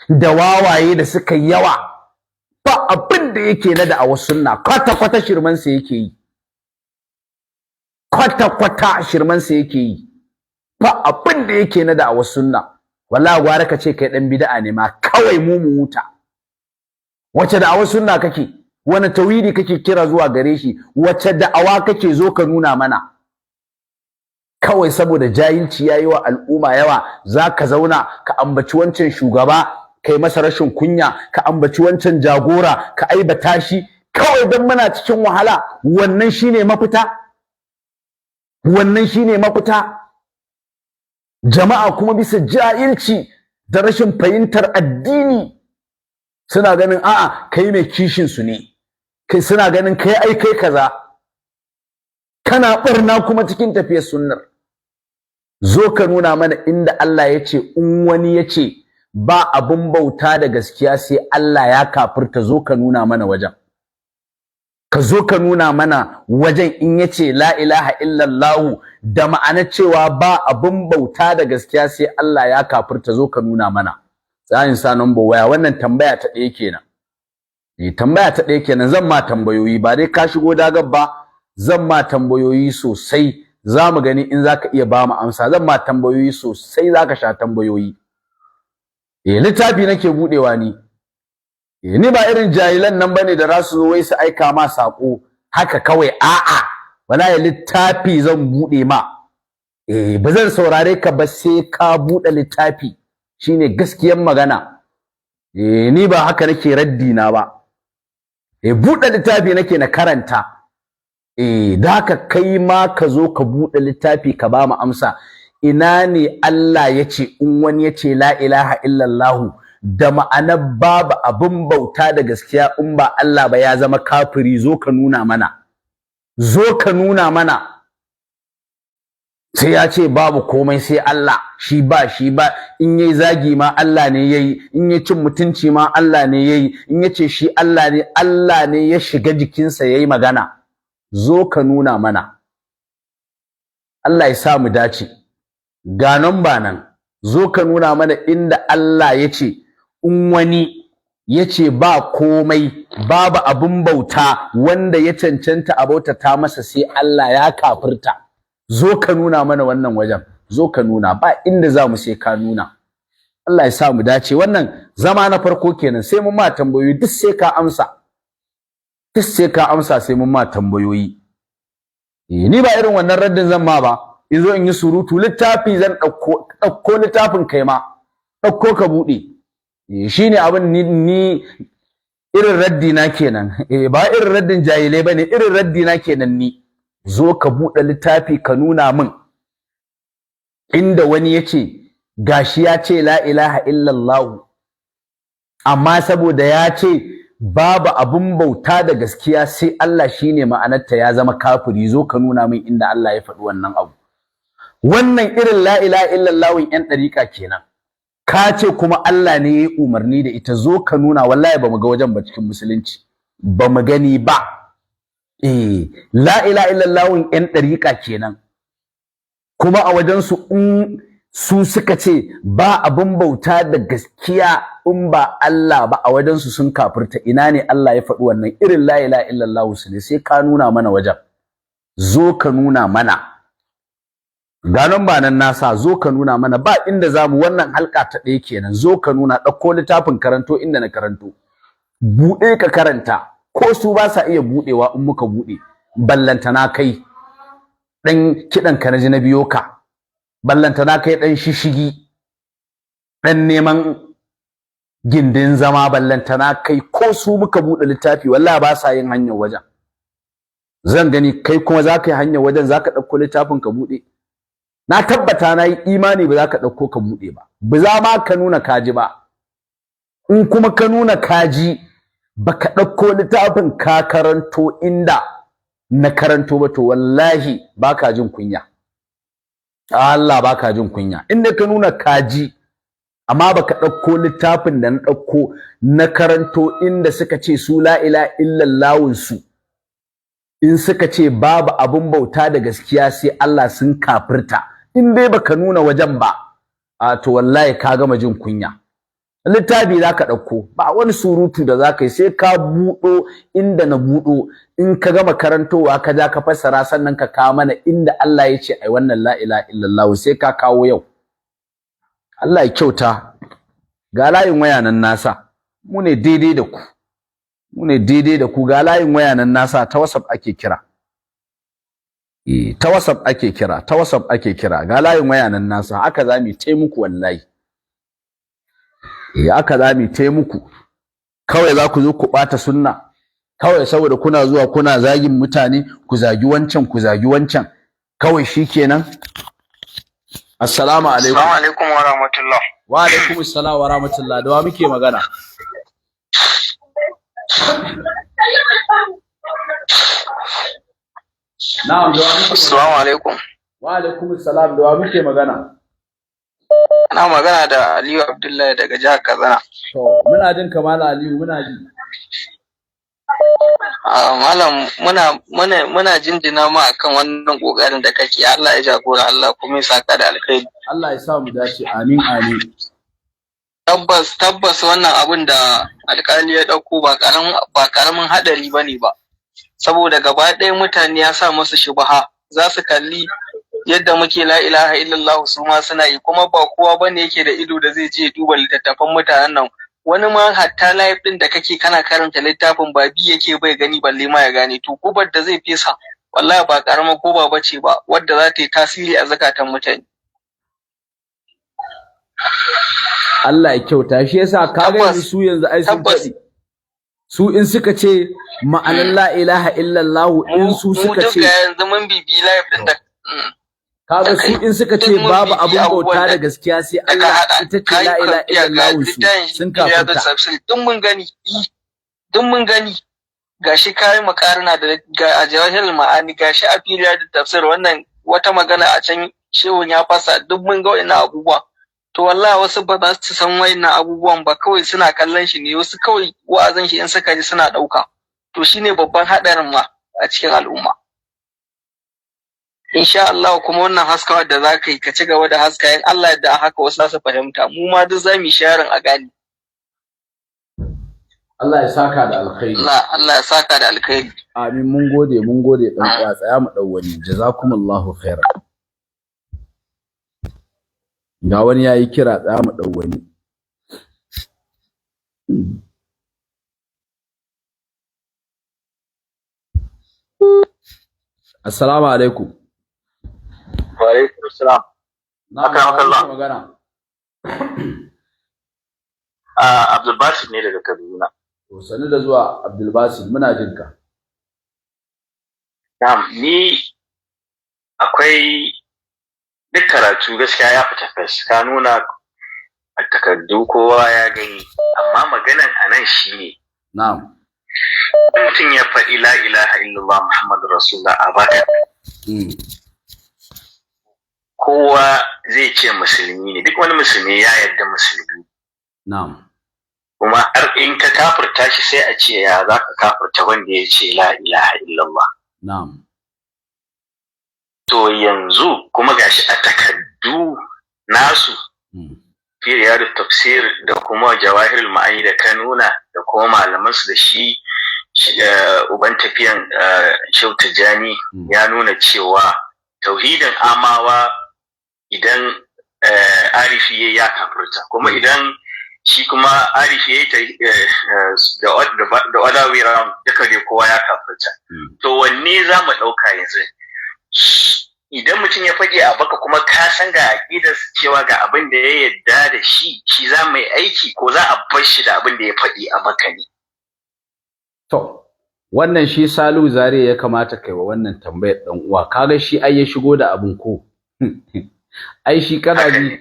da wawaye da suka yawa. Ba abin da yake na da'awar sunna, kwata-kwata shirman sa yake yi, kwata-kwata shirman sa yake yi. Ba abin da yake na da'awar sunna. Wallahi gwara ka ce kai dan bid'a ne ma, kawai mu wuta. Wace da'awar sunna kake? Wani tauhidi kake kira zuwa gare shi? Wace da'awa kake? Zo ka nuna mana. Kawai saboda jahilci yayi wa al'umma yawa, zaka zauna ka ambaci wancan shugaba, kai masa rashin kunya, ka ambaci wancan jagora, ka aibata shi, kawai dan muna cikin wahala. Wannan shine mafita? Wannan shine mafita? Jama'a kuma bisa jahilci da rashin fahimtar addini suna ganin a'a kai mai kishin su ne, kai suna ganin kai ai kai kaza, kana barna kuma cikin tafiyar sunnar. Zo ka nuna mana inda Allah ya ce in wani ya ce ba abun bauta da gaskiya sai Allah, ya kafirta. Zo ka nuna mana wajen, ka zo ka nuna mana wajen in yace la ilaha illallah da ma'anar cewa ba abin bauta da gaskiya sai Allah ya kafirta, zo ka nuna mana. Tsayin sa number waya, wannan tambaya ta ɗaya kenan. Tambaya ta ɗaya kenan, zan ma tambayoyi ba dai ka shigo dagar ba, zan ma tambayoyi sosai, za mu gani in zaka iya ba mu amsa. Zan ma tambayoyi sosai, zaka sha tambayoyi. Littafi nake budewa ni ba irin jahilan nan bane da za su zo wai su aika ma sako haka kawai, a'a wallahi littafi zan bude ma. Ba zan saurare ka ba sai ka bude littafi, shine gaskiyar magana. Ni ba haka nake raddi na ba. Bude littafi nake na karanta. Da haka kai ma ka zo ka bude littafi ka ba mu amsa. Ina ne Allah yace in wani yace la ilaha illallah da ma'anar babu abin bauta da gaskiya in ba Allah ba ya zama kafiri, zo ka nuna mana. Zo ka nuna mana. Sai ya ce babu komai sai Allah, shi ba in yayi zagi ma Allah ne yayi, in yayi cin mutunci ma Allah ne yayi, in yace shi Allah ne ya shiga jikinsa yayi magana. Zo ka nuna mana. Allah ya sa mu dace. Ga nan ba nan, zo ka nuna mana inda Allah ya ce in wani ya ce ba komai, babu abin bauta wanda ya cancanta a bautata masa sai Allah, ya kafirta. Zo ka nuna mana wannan wajen, zo ka nuna, ba inda za mu sai ka nuna. Allah ya sa mu dace. Wannan zama na farko kenan, sai mun ma tambayoyi duk sai ka amsa. Duk sai ka amsa sai mun ma tambayoyi. Ni ba irin wannan raddin zan ma ba. In zo in yi surutu, littafi zan ɗauko littafin kai ma, ɗauko ka buɗe. Shine abin ni irin raddi na kenan. Ba irin raddin jahilai bane, irin raddi na kenan ni. Zo ka buɗe littafi ka nuna min inda wani yace gashi ya ce la ilaha illallah, amma saboda ya ce babu abun bauta da gaskiya sai Allah shine ma'anarta, ya zama kafiri. Zo ka nuna min inda Allah ya faɗi wannan abu. Wannan irin la ilaha illallah yan ɗariƙa kenan. Ka ce kuma Allah ne ya yi umarni da ita, zo ka nuna. Wallahi ba mu ga wajen ba cikin musulunci, ba mu gani ba. La ilaha illallah yan ɗariƙa kenan. Kuma a wajen su in su suka ce ba abin bauta da gaskiya in ba Allah ba, a wajen su sun kafirta. Ina ne Allah ya faɗi wannan irin la ilaha illallah su ne? Sai ka nuna mana wajen. Zo ka nuna mana. Ganon ba nan nasa, zo ka nuna mana. Ba inda zamu, wannan halka ta ɗaya kenan. Zo ka nuna, ɗauko littafin karanto inda na karanto. Buɗe ka karanta, ko su ba sa iya buɗewa in muka buɗe. Ballantana kai ɗan kiɗan ka na ji na biyo ka, ballantana kai ɗan shishigi, ɗan neman gindin zama, ballantana kai ko su muka buɗe littafi wallahi ba sa yin hanyar wajen. Zan gani kai kuma za ka yi hanyar wajen, za ka ɗauko littafin ka buɗe. Na tabbata na yi imani ba za ka ɗauko ka buɗe ba, ba za ma ka nuna kaji ba. In kuma ka nuna kaji ba ka ɗauko littafin ka karanto inda na karanto ba, to wallahi ba ka jin kunya. Allah ba ka jin kunya. Inda ka nuna kaji amma ba ka ɗauko littafin da na ɗauko na karanto inda suka ce su la ilaha illallahun su, in suka ce babu abun bauta da gaskiya sai Allah, sun kafirta. In dai baka nuna wajen ba, to wallahi ka gama jin kunya. Littafi zaka ɗauko, ba wani surutu da zaka yi, sai ka buɗo inda na buɗo. In ka gama karantowa ka ja ka fassara, sannan ka kawo mana inda Allah ya ce ai wannan la ilaha illallah, sai ka kawo yau. Allah ya kyauta. Ga layin waya nan nasa, mu ne daidai da ku. Mu ne daidai da ku. Ga layin waya nan nasa, ta WhatsApp ake kira. Ta WhatsApp ake kira, ta WhatsApp ake kira. Ga layin waya nan nasa, haka za mu yi muku wallahi. Haka za mu yi muku. Kawai za ku zo ku ɓata sunna, kawai saboda kuna zuwa kuna zagin mutane, ku zagi wancan, ku zagi wancan, kawai shikenan. Assalamu alaikum. Assalamu alaikum wa rahmatullah. Wa alaikum assalam wa rahmatullah. Da wa muke magana? Na'am, da wa muke? Assalamu alaikum. Wa alaikum assalam. Da wa muke magana? Ana magana da Aliyu Abdullahi daga jihar Katsina. To, muna jin Kamal Aliyu, muna ji. Malam muna jinjina ma akan wannan kokarin da kake. Allah ya jagora, Allah kuma ya saka da alkhairi. Allah ya sa mu dace, amin amin. Tabbas wannan abin da alkali ya dauko ba karamin hadari bane ba. Saboda gaba ɗaya mutane ya sa musu shubha, za su kalli yadda muke la ilaha illallah su ma suna yi, kuma ba kowa bane yake da ido da zai je duba littattafan mutanen nan. Wani ma hatta live din da kake kana karanta littafin ba bi yake bai gani balle ma ya gane. To gubar da zai fesa wallahi ba karamar guba bace ba, wadda za ta yi tasiri a zakatan mutane. Allah ya kyauta, shi yasa kaga yanzu su yanzu ai sun faɗi. Su in suka ce ma'anar la ilaha illallah, in su suka ce yanzu mun bibi live din da kaga su in suka ce babu abun bauta da gaskiya sai Allah, ita ce la ilaha illallah, su sun kafirta. Duk mun gani gashi kai makarina da a jawahirul ma'ani, gashi a filiya da tafsir, wannan wata magana a can shehun ya fasa, duk mun ga wannan abubuwa. To wallahi wasu ba za su san wayannan abubuwan ba, kawai suna kallon shi ne, wasu kawai wa'azin shi in suka ji suna ɗauka. To shine babban haɗarin ma a cikin al'umma. Insha Allah kuma wannan haskawa da za ka yi, ka ci gaba da haska, in Allah da haka wasu za su fahimta, mu ma duk za mu yi sharing a gani. Allah ya saka da alkhairi. Allah ya saka da alkhairi. Amin, mun gode dan uwa, tsaya mu dau wani. Jazakumullahu khairan. Ga wani yayi kira, tsaya mu dau wani. Assalamu alaikum. Wa alaikum assalam. Na magana. Abdul Basit ne daga Kaduna. To sani da zuwa Abdul Basit, muna jin ka. Ni akwai duk karatu gaskiya ya fita fes, ka nuna a takardu kowa ya gani, amma maganan anan shine. Na'am. Mutum ya faɗi la ilaha illallah Muhammadu Rasulullah a baka. Kowa zai ce musulmi ne, duk wani musulmi ya yarda musulmi. Na'am. Kuma har in ka kafirta shi sai a ce ya za ka kafirta wanda ya ce la ilaha illallah. Na'am. To yanzu kuma gashi a takardu nasu, fi riyadu tafsir da kuma jawahirul ma'ani da ka nuna, da kuma malaman su da shi uban tafiyan Shehu Tijjani ya nuna cewa tauhidin amawa idan arifi ya kafirta, kuma idan shi kuma arifi ya da other way around duka dai kowa ya kafirta. To wanne za mu ɗauka yanzu? Idan mutum ya fage a baka kuma ka san ga aƙidar cewa ga abin da ya yarda da shi za mu yi aiki, ko za a bar shi da abin da ya faɗi a baka ne? To, wannan shi Salu Zare ya kamata kai wa wannan tambayar dan uwa. Kaga shi ai ya shigo da abin ko. Ai shi kana ji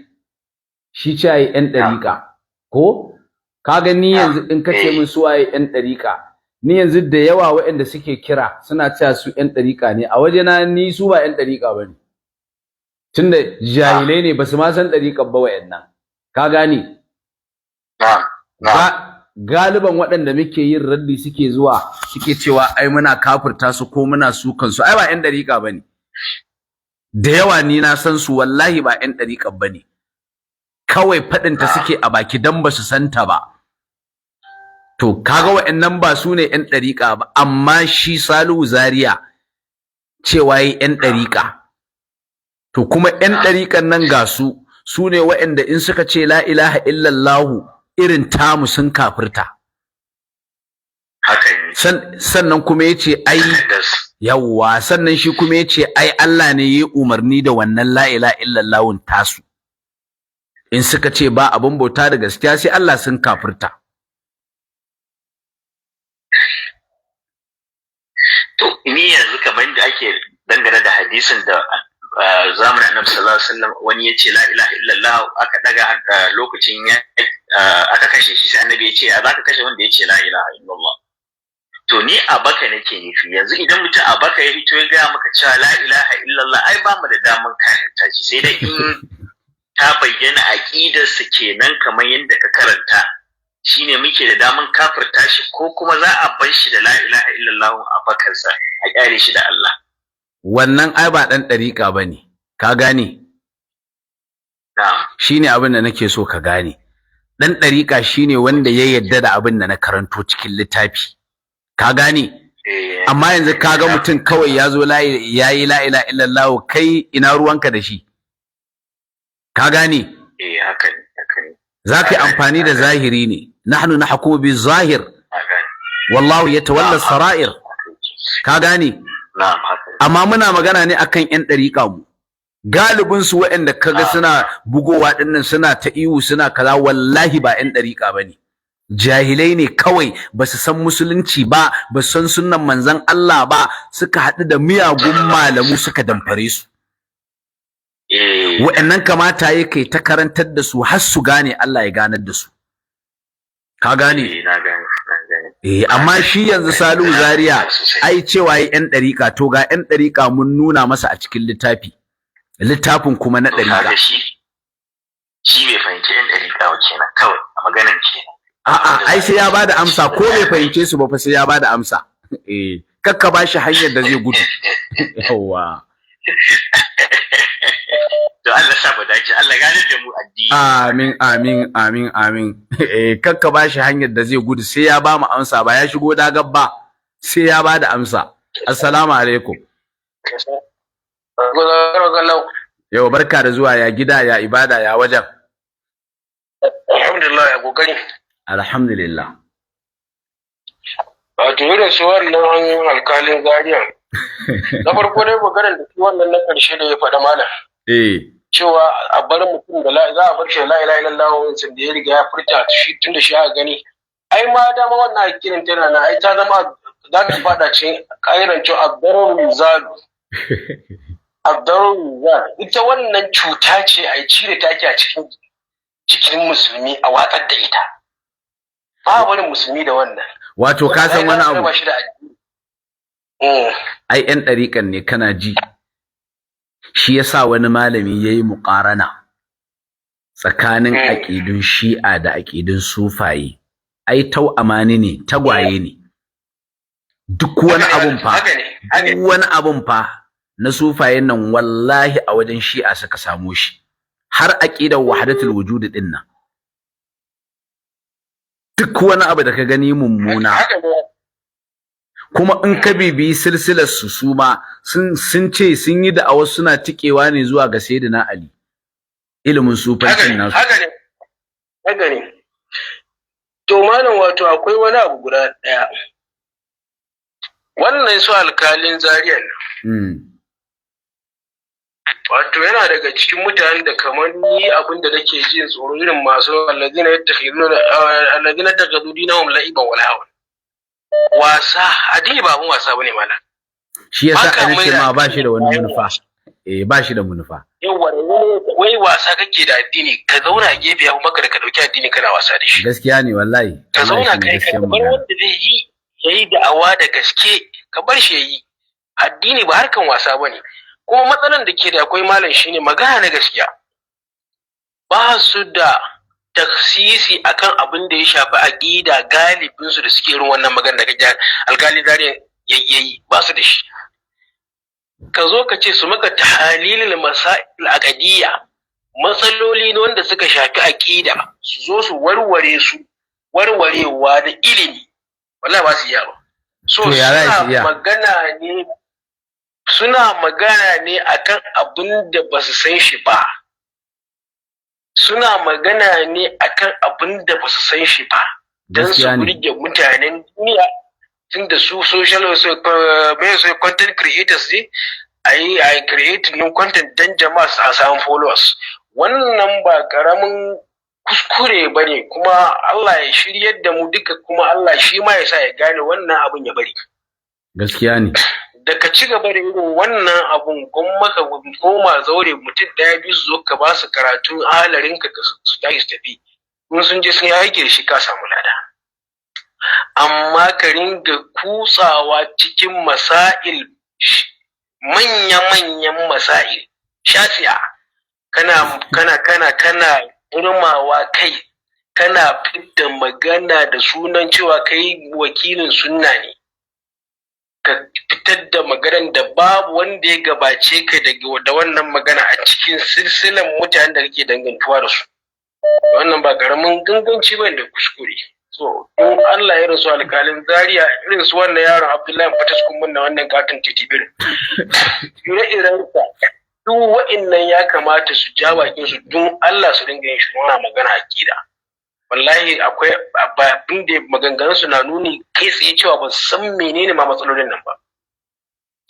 shi ce ai ɗan ɗariƙa. Ko? Kaga ni yanzu in ka ce min su ai ɗan ɗariƙa, ni yanzu da yawa waɗanda suke kira suna cewa su ƴan ɗariƙa ne, a wajena ni su ba ƴan ɗariƙa bane. Tunda jahilai ne, basu ma san ɗariƙar ba wayannan. Ka gane? Galiban waɗanda muke yin raddi suke zuwa suke cewa ai muna kafirta su ko muna sukan su, ai ba ƴan ɗariƙa bane. Da yawa ni na san su, wallahi ba ƴan ɗariƙar bane. Kawai faɗin ta suke a baki dan basu santa ba. To kaga wa'annan ba su ne ƴan ɗariƙa ba, amma shi Salihu Zaria cewa yi ƴan ɗariƙa. To kuma ƴan ɗariƙan nan ga su ne wa'anda in suka ce la ilaha illallah irin tamu sun kafirta. Sannan kuma yace ai yawwa, sannan shi kuma yace ai Allah ne yayi umarni da wannan la ilaha illallah tasu. In suka ce ba abin bauta da gaskiya sai Allah, sun kafirta. To ni yanzu kamar da ake dangane da hadisin da zamanin Annabi sallallahu alaihi wasallam, wani yace la ilaha illallah, aka daga lokacin aka kashe shi, sai Annabi yace za ka kashe wanda yace la ilaha illallah. To ni a baka nake nufi, yanzu idan mutum a baka ya fito ya gaya maka cewa la ilaha illallah, ai ba mu da daman kafirta shi, sai dai in ta bayyana aqidarsa kenan kamar yadda ka karanta, shi shine muke da daman kafirta shi ko kuma za a bar shi da la ilaha illallah a bakarsa a kyale shi da Allah. Wannan ai ba dan dariƙa bane, ka gane? Shine abin da nake so ka gane. Dan dariƙa shine wanda ya yarda da abin da na karanto cikin littafi, ka gane? Amma yanzu kaga mutum kawai ya zo yayi la ilaha illallah, kai ina ruwanka da shi, ka gane? Haka ne. Za ka yi amfani da zahiri ne, nahnu nahkumu bi zahir wallahu yatawalla sarair, ka gane? Amma muna magana ne akan yan dariƙa mu, galibin su waɗanda kaga suna bugowa dinnan suna ta ihu suna kaza, wallahi ba yan dariƙa bane, jahilai ne kawai, ba su san musulunci ba, ba su san sunnan manzon Allah ba, suka haɗu da miyagun malamu suka damfare su. Wa'annan kamata ya kai ta karantar da su har su gane, Allah ya ganar da su, ka gane? Amma shi yanzu Salihu Zaria ai cewa yi yan dariƙa, to ga yan dariƙa mun nuna masa a cikin littafin kuma na dariƙa. Shi bai fahimci yan dariƙa ba kenan, kawai a maganan kenan. A'a, ai sai ya bada amsa, ko bai fahimce su ba fa sai ya bada amsa. Kakka bashi hanyar da zai gudu. Yawwa. To Allah sa mu dace, Allah gane da mu addini. Amin. Kakka bashi hanyar da zai gudu, sai ya ba mu amsa, ba ya shigo da gabba, sai ya bada amsa. Assalamu alaikum. Yau barka da zuwa, ya gida, ya ibada, ya wajen. Alhamdulillah, ya kokari. Alhamdulillah. Wato irin su wannan alkalin Zaria. Na farko dai maganar da wannan na karshe da ya faɗa malam. Cewa a bar mutum da za a bar shi la ilaha illallah wancan da ya riga ya furta shi tunda shi aka gani. Ai ma dama wannan akirin tana na ai ta zama za ta fada cikin kairan cewa abdarul zalu. Abdarul zalu. Ita wannan cuta ce ai cire take a cikin musulmi a watsar da ita. Ba wani musulmi da wannan. Wato ka san wani abu. Ai yan ɗariƙan ne kana ji. Shi yasa wani malami yayi muqarana tsakanin aqidun Shi'a da aqidun Sufaye. Ai tau amani ne, tagwaye ne. Duk wani abun fa na Sufayen nan wallahi a wajen Shi'a suka samu shi. Har aqidar wahdatul wujud din nan. Duk wani abu da ka gani mummuna, kuma in ka bibiyi silsilar su ma sun ce sun yi da'awar suna tikewa ne zuwa ga Sayyidina Ali, ilimin sufancin nasu. Haka ne. To malam, wato akwai wani abu guda ɗaya. Wannan su alkalin Zaria nan. Wato yana daga cikin mutanen da kamar ni abin da nake jin tsoro irin masu alladina takhadhu dinahum la'iban wal hawan. Wasa, addini ba abun wasa bane malam. Shi yasa an ce ma ba shi da wani manufa. Ba shi da manufa. Yawa, wai wasa kake da addini, ka zauna gefe ya maka da ka dauki addini kana wasa da shi. Gaskiya ne wallahi. Ka zauna kai ka bar wanda zai yayi da'awa da gaske, ka bar shi yayi. Addini ba harkan wasa bane. Kuma matsalan da ke da akwai malam shine magana na gaskiya. Ba su da taksisi akan abin da ya shafi aqida, galibin su da suke irin wannan magana da kake alkali Zaria yayi ba su da shi. Ka zo ka ce su maka tahlilul masail aqdiyya, matsaloli ne wanda suka shafi aqida, su zo su warware su warwarewa da ilimi, wallahi ba su iya ba. So suna magana ne akan abin da ba su san shi ba. Suna magana ne akan abin da ba su san shi ba. Don su burge mutanen duniya, tun da su social content creators ne, a create new content don jama'a a samun followers. Wannan ba karamin kuskure ba ne, kuma Allah ya shiryar da mu duka, kuma Allah shi ma ya sa ya gane wannan abin ya bari. Gaskiya ne. Da ka ci gaba da irin wannan abun, maka koma zaure mutum ɗaya biyu su zo ka ba su karatun halarin ka su tashi su tafi. In sun je sun yi aiki da shi ka samu lada. Amma ka ringa kutsawa cikin masail, manya-manyan masail, shafi'a, kana burmawa kai kana fidda magana da sunan cewa kai wakilin sunna ne, ka fitar da maganar da babu wanda ya gabace ka da wannan magana a cikin silsilan mutanen da kake dangantuwa da su. Wannan ba karamin ganganci ba da kuskure. So, in Allah ya rasu alkalin Zaria irin su wannan yaron Abdullahi Fataskun mun na wannan katon titibir. Ire-iren sa duk wa'annan ya kamata su ja bakin su don Allah su dinga yin shi magana akida. Wallahi akwai abin da maganganun su na nuni kai tsaye cewa ba san menene ma matsalolin nan ba.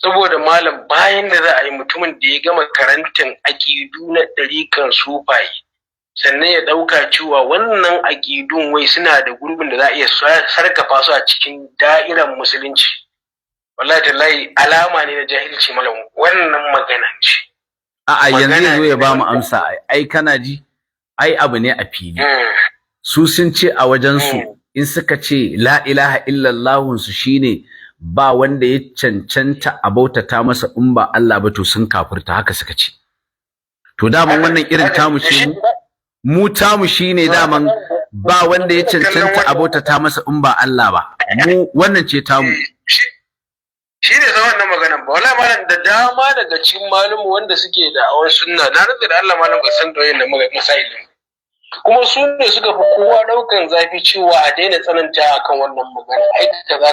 Saboda malam bayan da za a yi mutumin da ya gama karantin akidu na ɗarikan sufaye sannan ya ɗauka cewa wannan aƙidun wai suna da gurbin da za a iya sarkafa su a cikin da'irar musulunci. Wallahi tallahi alama ne na jahilci malam, wannan magana ce. A'a yanzu zo ya ba mu amsa, ai kana ji, ai abu ne a fili. Su sun ce a wajen su in suka ce la ilaha illallah su shine ba wanda ya cancanta a bautata masa in ba Allah ba, to sun kafirta, haka suka ce. To daman wannan irin tamu ce mu tamu shine daman ba wanda ya cancanta a bautata masa in ba Allah ba. Mu wannan ce tamu. Shi ne zaman na magana ba, wala malam da dama daga cikin malumu wanda suke da awon sunna na rantsa da Allah malam ba san da wayannan masailin. Kuma su ne suka fi kowa daukan zafi cewa a daina tsananta akan wannan magana, ai kaza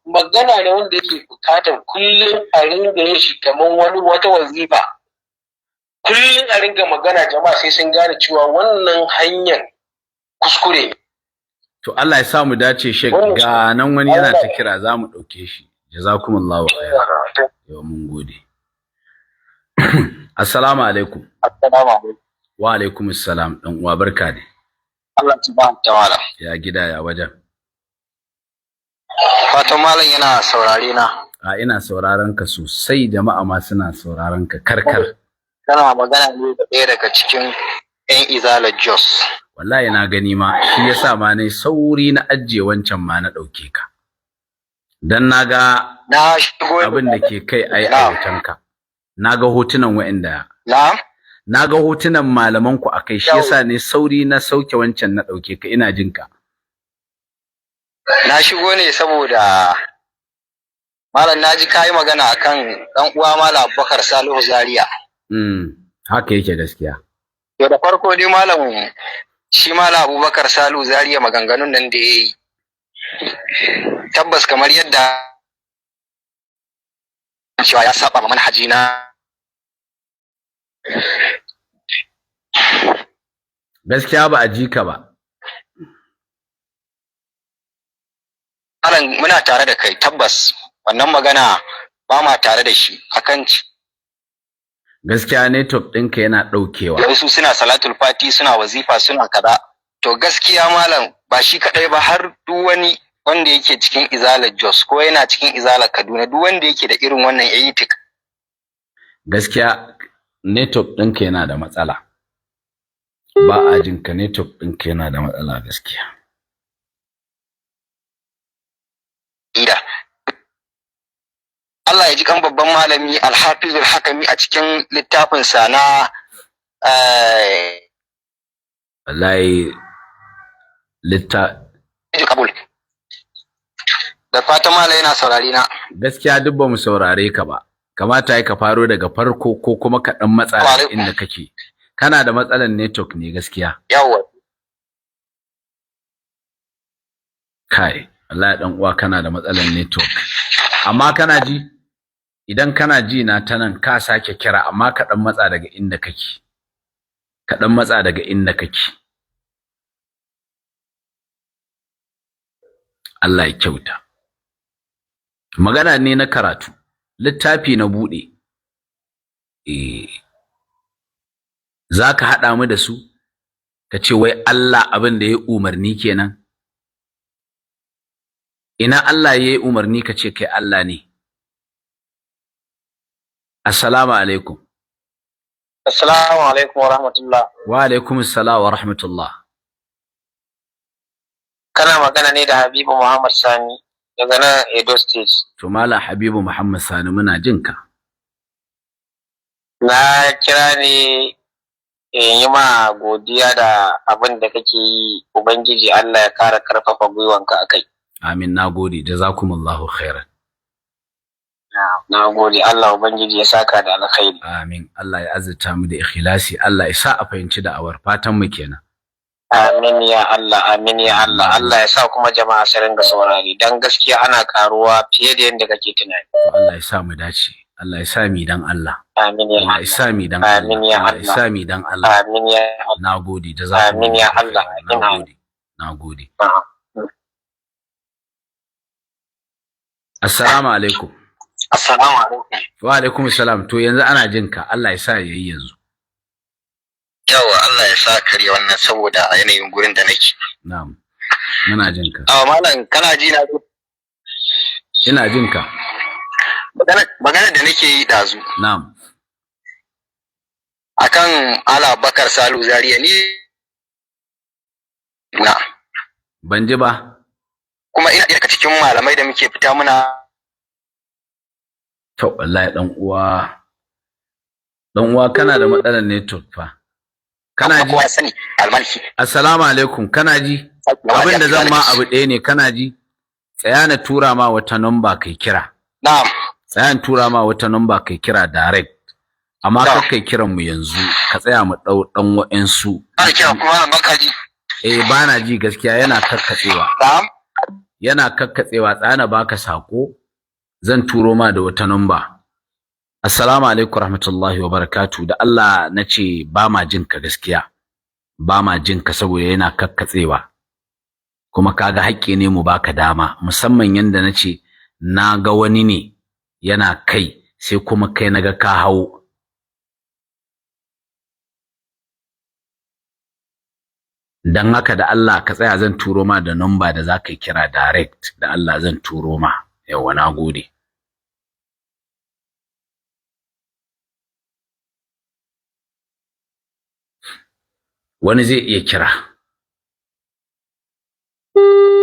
magana ne wanda yake bukatar kullum a ringa yin shi kamar wata wazifa. Kullum a ringa magana jama'a sai sun gane cewa wannan hanyar kuskure. To Allah ya sa mu dace Sheikh, ga nan wani yana ta kira za mu dauke shi. Jazakumullahu khairan. Yau mun gode. Assalamu alaikum. Assalamu alaikum. Wa alaikum assalam, dan uwa barka ne. Allah subhanahu wa ta'ala. Ya gida ya wajen. Fatan malam yana saurare na. Ina sauraron ka sosai, jama'a ma suna sauraron ka karkar. Kana magana ne da ɗaya daga cikin ƴan izalar Jos. Wallahi na gani ma, shi yasa ma ne sauri na ajiye wancan ma na ɗauke ka. Dan naga abin da ke kai ai hotonka. Naga hotunan wa'anda. Naga hotunan malaman ku akai, shi yasa ne sauri na sauke wancan na ɗauke ka, ina jin ka. Na shigo ne saboda malam naji kai magana akan dan uwa Malam Abubakar Salihu Zaria. Haka yake gaskiya. To da farko dai malam shi Malam Abubakar Salihu Zaria maganganun nan da yayi tabbas kamar yadda cewa ya saba ma manhaji na gaskiya ba a ji ka ba. Malam muna tare da kai tabbas wannan magana ba ma tare da shi akan gaskiya network ɗinka yana ɗaukewa. Wasu suna salatul fati, suna wazifa, suna kaza. To gaskiya malam ba shi kadai ba, har duk wani wanda yake cikin izalar Jos ko yana cikin izalar Kaduna, duk wanda yake da irin wannan yayitik. Gaskiya network ɗinka yana da matsala. Ba a jin ka, network ɗinka yana da matsala gaskiya. Allah ya ji kan babban malami Al-Hafizul Hakami a cikin littafinsa na wallahi kabul. Da fatan malai yana saurari na. Gaskiya duk ba mu saurare ka ba. Kamata ya ka faro daga farko ko kuma ka dan matsa inda kake. Kana da matsalan network ne gaskiya. Yawwa. Kai, wallahi dan uwa kana da matsalan network. Amma kana ji? Idan kana ji na ta nan ka sake kira, amma ka dan matsa daga inda kake. Ka dan matsa daga inda kake. Allah ya kyauta. Magana ne na karatu, littafi na bude. Zaka hada mu da su ka ce wai Allah abin da ya umarni kenan. Ina Allah ya yi umarni ka ce kai Allah ne. Assalamu alaikum. Assalamu alaikum wa rahmatullah. Wa alaikum assalam wa rahmatullah. Kana magana ne da Habibu Muhammad Sani daga nan Edo State. To Malam Habibu Muhammad Sani muna jin ka. Na kira ne yi ma godiya da abin da kake yi, Ubangiji Allah ya kara karfafa gwiwanka akai. Amin, nagode, jazakumullahu khairan. Nagode, Allah Ubangiji ya saka da alkhairi. Amin, Allah ya azurta mu da ikhlasi, Allah ya sa a fahimci da'awar, fatan mu kenan. Amin ya Allah, amin ya Allah. Allah ya sa kuma jama'a su ringa saurari, dan gaskiya ana karuwa fiye da yadda kake tunani. Allah ya sa mu dace. Allah ya sa mi dan Allah. Amin ya Allah. Allah ya sa mi dan Allah. Amin ya Allah. Allah ya sa mi dan Allah. Amin ya Allah. Nagode, jazakumullahu. Amin ya Allah. Nagode. Nagode. Assalamu alaikum. Assalamu alaikum. Wa alaikum assalam. To yanzu ana jin ka. Allah ya sa yayi yanzu. Yawa, Allah ya sa kare wannan saboda a yanayin gurin da nake. Na'am. Muna jin ka. Malam kana ji na? Ina jin ka. Magana da nake yi dazu. Na'am. Akan Ala Bakar Salu Zaria ni na. Ban ji ba. Kuma ina daga cikin malamai da muke fita muna. To wallahi dan uwa kana da matsalar network fa. Kana ji? Kowa sani almalki. Assalamu alaikum, kana ji? Abin da zan ma abu ɗaya ne, kana ji? Tsaya na tura ma wata number kai kira. Na'am. Tsaya na tura ma wata number kai kira direct. Amma kar kai kiran mu yanzu, ka tsaya mu dau dan wa'ensu. Ana kira kuma baka ji. Bana ji gaskiya, yana kakkatsewa. Na'am. Yana kakkatsewa, tsaya na baka sako. Zan turo ma da wata number. Assalamu alaikum rahmatullahi wa barakatuh. Da Allah nace ba ma jin ka gaskiya. Ba ma jin ka saboda yana kakkatsewa. Kuma kaga haƙƙi ne mu baka dama, musamman yanda nace na ga wani ne yana kai sai kuma kai naga ka hawo. Dan haka da Allah ka tsaya, zan turo ma da number da zaka kira direct. Da Allah zan turo ma. Yawwa, nagode. Wani zai iya kira.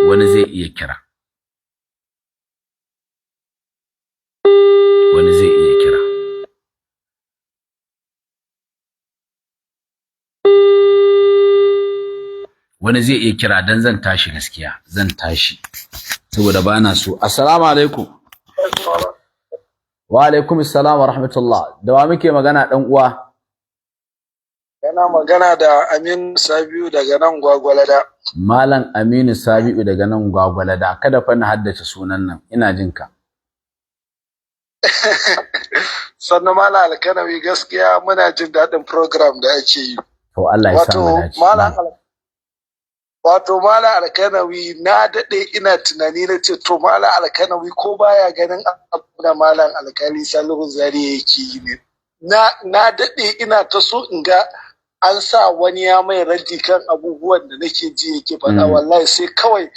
Wani zai iya kira. Wani zai iya kira. Wani zai iya kira dan zan tashi gaskiya, zan tashi. Saboda bana so. Assalamu alaikum. Wa alaikum assalam wa rahmatullah. Da wa muke magana dan uwa? Yana magana da Aminu Sabiu daga nan Gwagwalada. Malam Aminu Sabiu daga nan Gwagwalada. Kada fa na haddace sunan nan. Ina jin ka. Sannan Malam Alkanawi, gaskiya muna jin daɗin program da ake yi. To Allah ya sa mu dace. Wato Malam Alkanawi, na daɗe ina tunani na ce to Malam Alkanawi ko baya ganin abu da Malam Alkali Salihu Zaria yake yi ne. Na daɗe ina ta so in ga an sa wani ya mai raddi kan abubuwan da nake ji yake faɗa. Wallahi sai kawai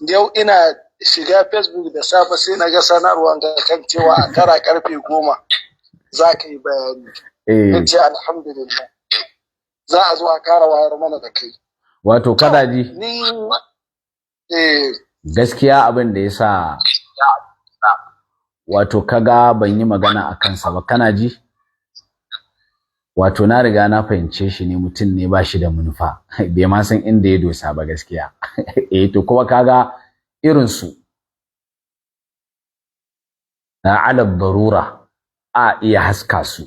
yau ina shiga Facebook da safe sai na ga sanarwa ga kan cewa a kara karfe 10 za ka yi bayani. Na ce alhamdulillah, za a zo a kara wayar mana da kai. Wato kada ji gaskiya abin da yasa wato kaga ban yi magana a kansa ba, kana ji? Wato na riga na fahimce shi ne mutum ne ba shi da manufa, bai ma san inda ya dosa ba gaskiya. To kuma kaga irin su na alab darura a iya haska su,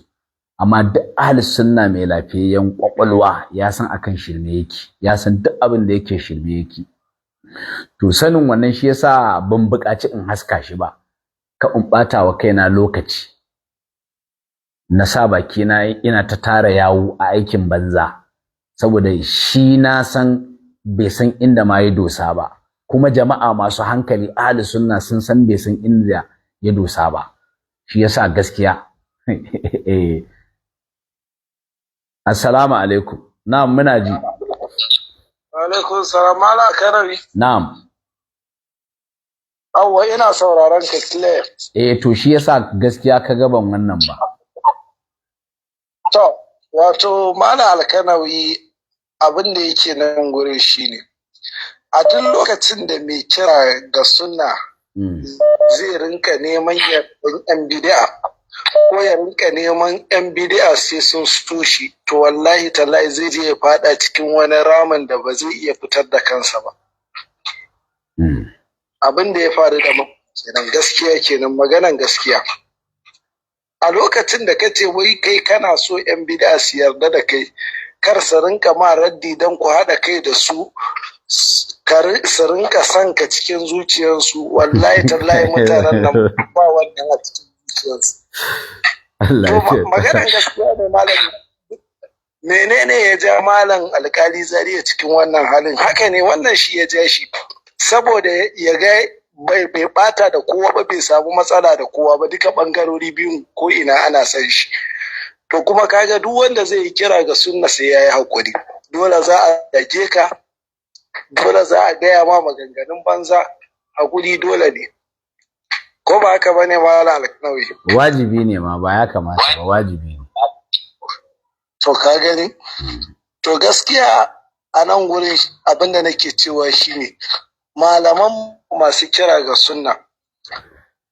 amma duk ahli sunna mai lafiyayyen kwakwalwa ya san akan shirme yake, ya san duk abin da yake shirme yake. To sanin wannan shi yasa ban buƙaci in haska shi ba, ka in ɓata wa kaina lokaci na sa baki na ina ta tara yawo a aikin banza, saboda shi na san bai san inda ma ya dosa ba, kuma jama'a masu hankali ahli sunna sun san bai san inda ya dosa ba. Shi yasa gaskiya Assalamu alaikum. Na'am, muna ji. Alaikum salam. Malam Alkanawi. Na'am. Awwa, ina sauraron ka clear. To shi yasa gaskiya ka gaban wannan ba. To, wato Malam Alkanawi, abin da yake nan gurin shine a duk lokacin da mai kira ga sunna zai rinka neman yan bid'a, ko ya rinka neman yan bid'a sai sun so shi, to wallahi tallahi zai je ya fada cikin wani ramin da ba zai iya fitar da kansa ba. Abin da ya faru da kenan, gaskiya kenan, maganan gaskiya. A lokacin da kace wai kai kana so yan bid'a su yarda da kai, kar su rinka ma raddi don ku haɗa kai da su, su rinka son ka cikin zuciyarsu, wallahi tallahi mutanen nan ba wannan a cikin zuciyarsu. Maganar gaskiya ne malam. Menene ya ja malam alkali Zaria cikin wannan halin? Haka ne, wannan shi ya ja shi, saboda ya ga bai bata da kowa ba, bai samu matsala da kowa ba, duka bangarori biyun ko ina ana san shi. To kuma kaga duk wanda zai yi kira ga sunna sai yayi hakuri. Dole za a dake ka, dole za a gaya ma maganganun banza, hakuri dole ne. Ko ba haka bane malam alkanawi? Wajibi ne ma, ba ya kamata ba, wajibi ne. To ka gani? To gaskiya a nan gurin abinda nake cewa shine malaman masu kira ga sunna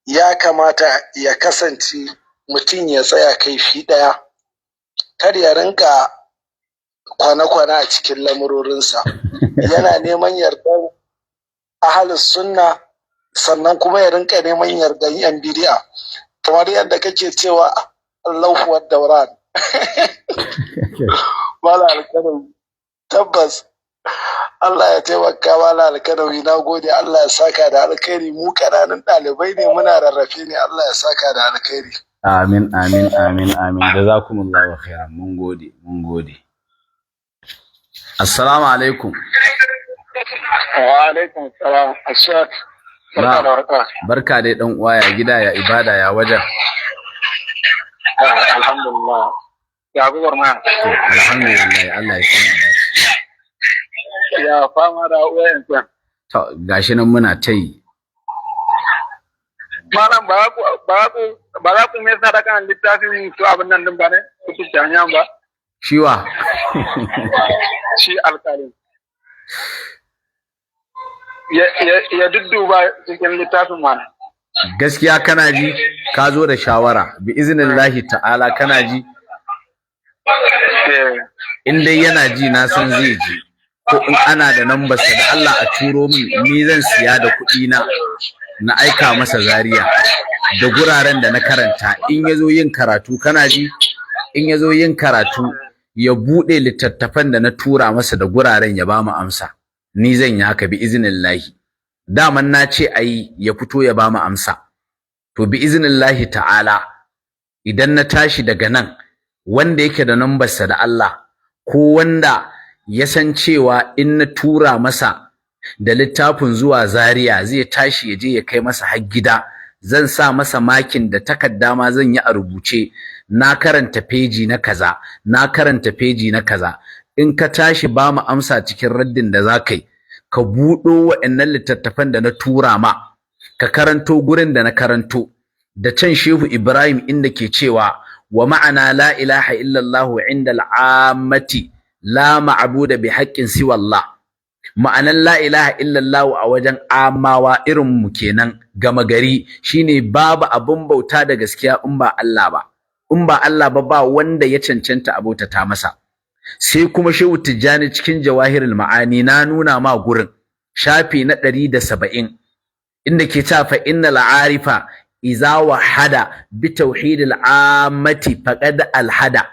ya kamata ya kasance mutum ya tsaya kaifi ɗaya, kar ya rinka kwana-kwana a cikin lamurorinsa. Yana neman yardar ahalus sunna, sannan kuma ya rinka neman yardar yan bid'a, kamar yadda kake cewa Allahu wad dawran. Wala alkanawi, tabbas Allah ya taimaka. Wala alkanawi, na gode, Allah ya saka da alkhairi. Mu ƙananan ɗalibai ne, muna rarrafe ne, Allah ya saka da alkhairi. Amin, amin, amin, amin. Jazakumullahu khairan. Mun gode, mun gode. Assalamu alaikum. Wa alaikum salam. Ashaq. Barka da warhaka. Barka dai dan uwa, ya gida, ya ibada, ya wajen. Alhamdulillah. Ya gubar ma. Alhamdulillah, Allah ya sani dace. Ya fama da wayan sa. To gashi nan muna ta yi. Malam ba ku me sadaka an littafin to abin nan din ba ne? Ku tanya ba. Shiwa. Shi alƙalin. Ya dudduba cikin littafin mana. Gaskiya kana ji, ka zo da shawara, bi iznillahi ta'ala, kana ji. In dai yana ji na san zai ji, ko in ana da nambarsa da Allah a turo min, ni zan siya da kuɗi na aika masa Zaria da guraren da na karanta. In yazo yin karatu, kana ji, in yazo yin karatu ya bude littattafan da na tura masa da guraren ya ba mu amsa. Ni zan yi haka bi iznillahi. Daman na ce ayi ya fito ya ba mu amsa. To bi iznillahi ta'ala, idan na tashi daga nan, wanda yake da nambarsa da Allah, ko wanda ya san cewa in na tura masa da littafin zuwa Zaria zai tashi ya je ya kai masa har gida, zan sa masa makin da takarda ma zan yi a rubuce, na karanta peji na kaza, na karanta peji na kaza. In ka tashi ba mu amsa cikin raddin da za ka yi, ka buɗo wa'annan littattafan da na tura ma, ka karanto gurin da na karanto, da can Shehu Ibrahim inda ke cewa wa ma'ana la ilaha illallah inda al'ammati la ma'budu bi haqqin siwa Allah. Ma'anan la ilaha illallah a wajen amawa irin mu kenan, gama gari, shine babu abun bauta da gaskiya in ba Allah ba. In ba Allah ba, ba wanda ya cancanta abota ta masa. Sai kuma Shehu Tijjani cikin Jawahirul Ma'ani, na nuna ma gurin shafi na 170 inda ke ta fa innal arifa iza wahada bi tauhidil ammati faqad alhada.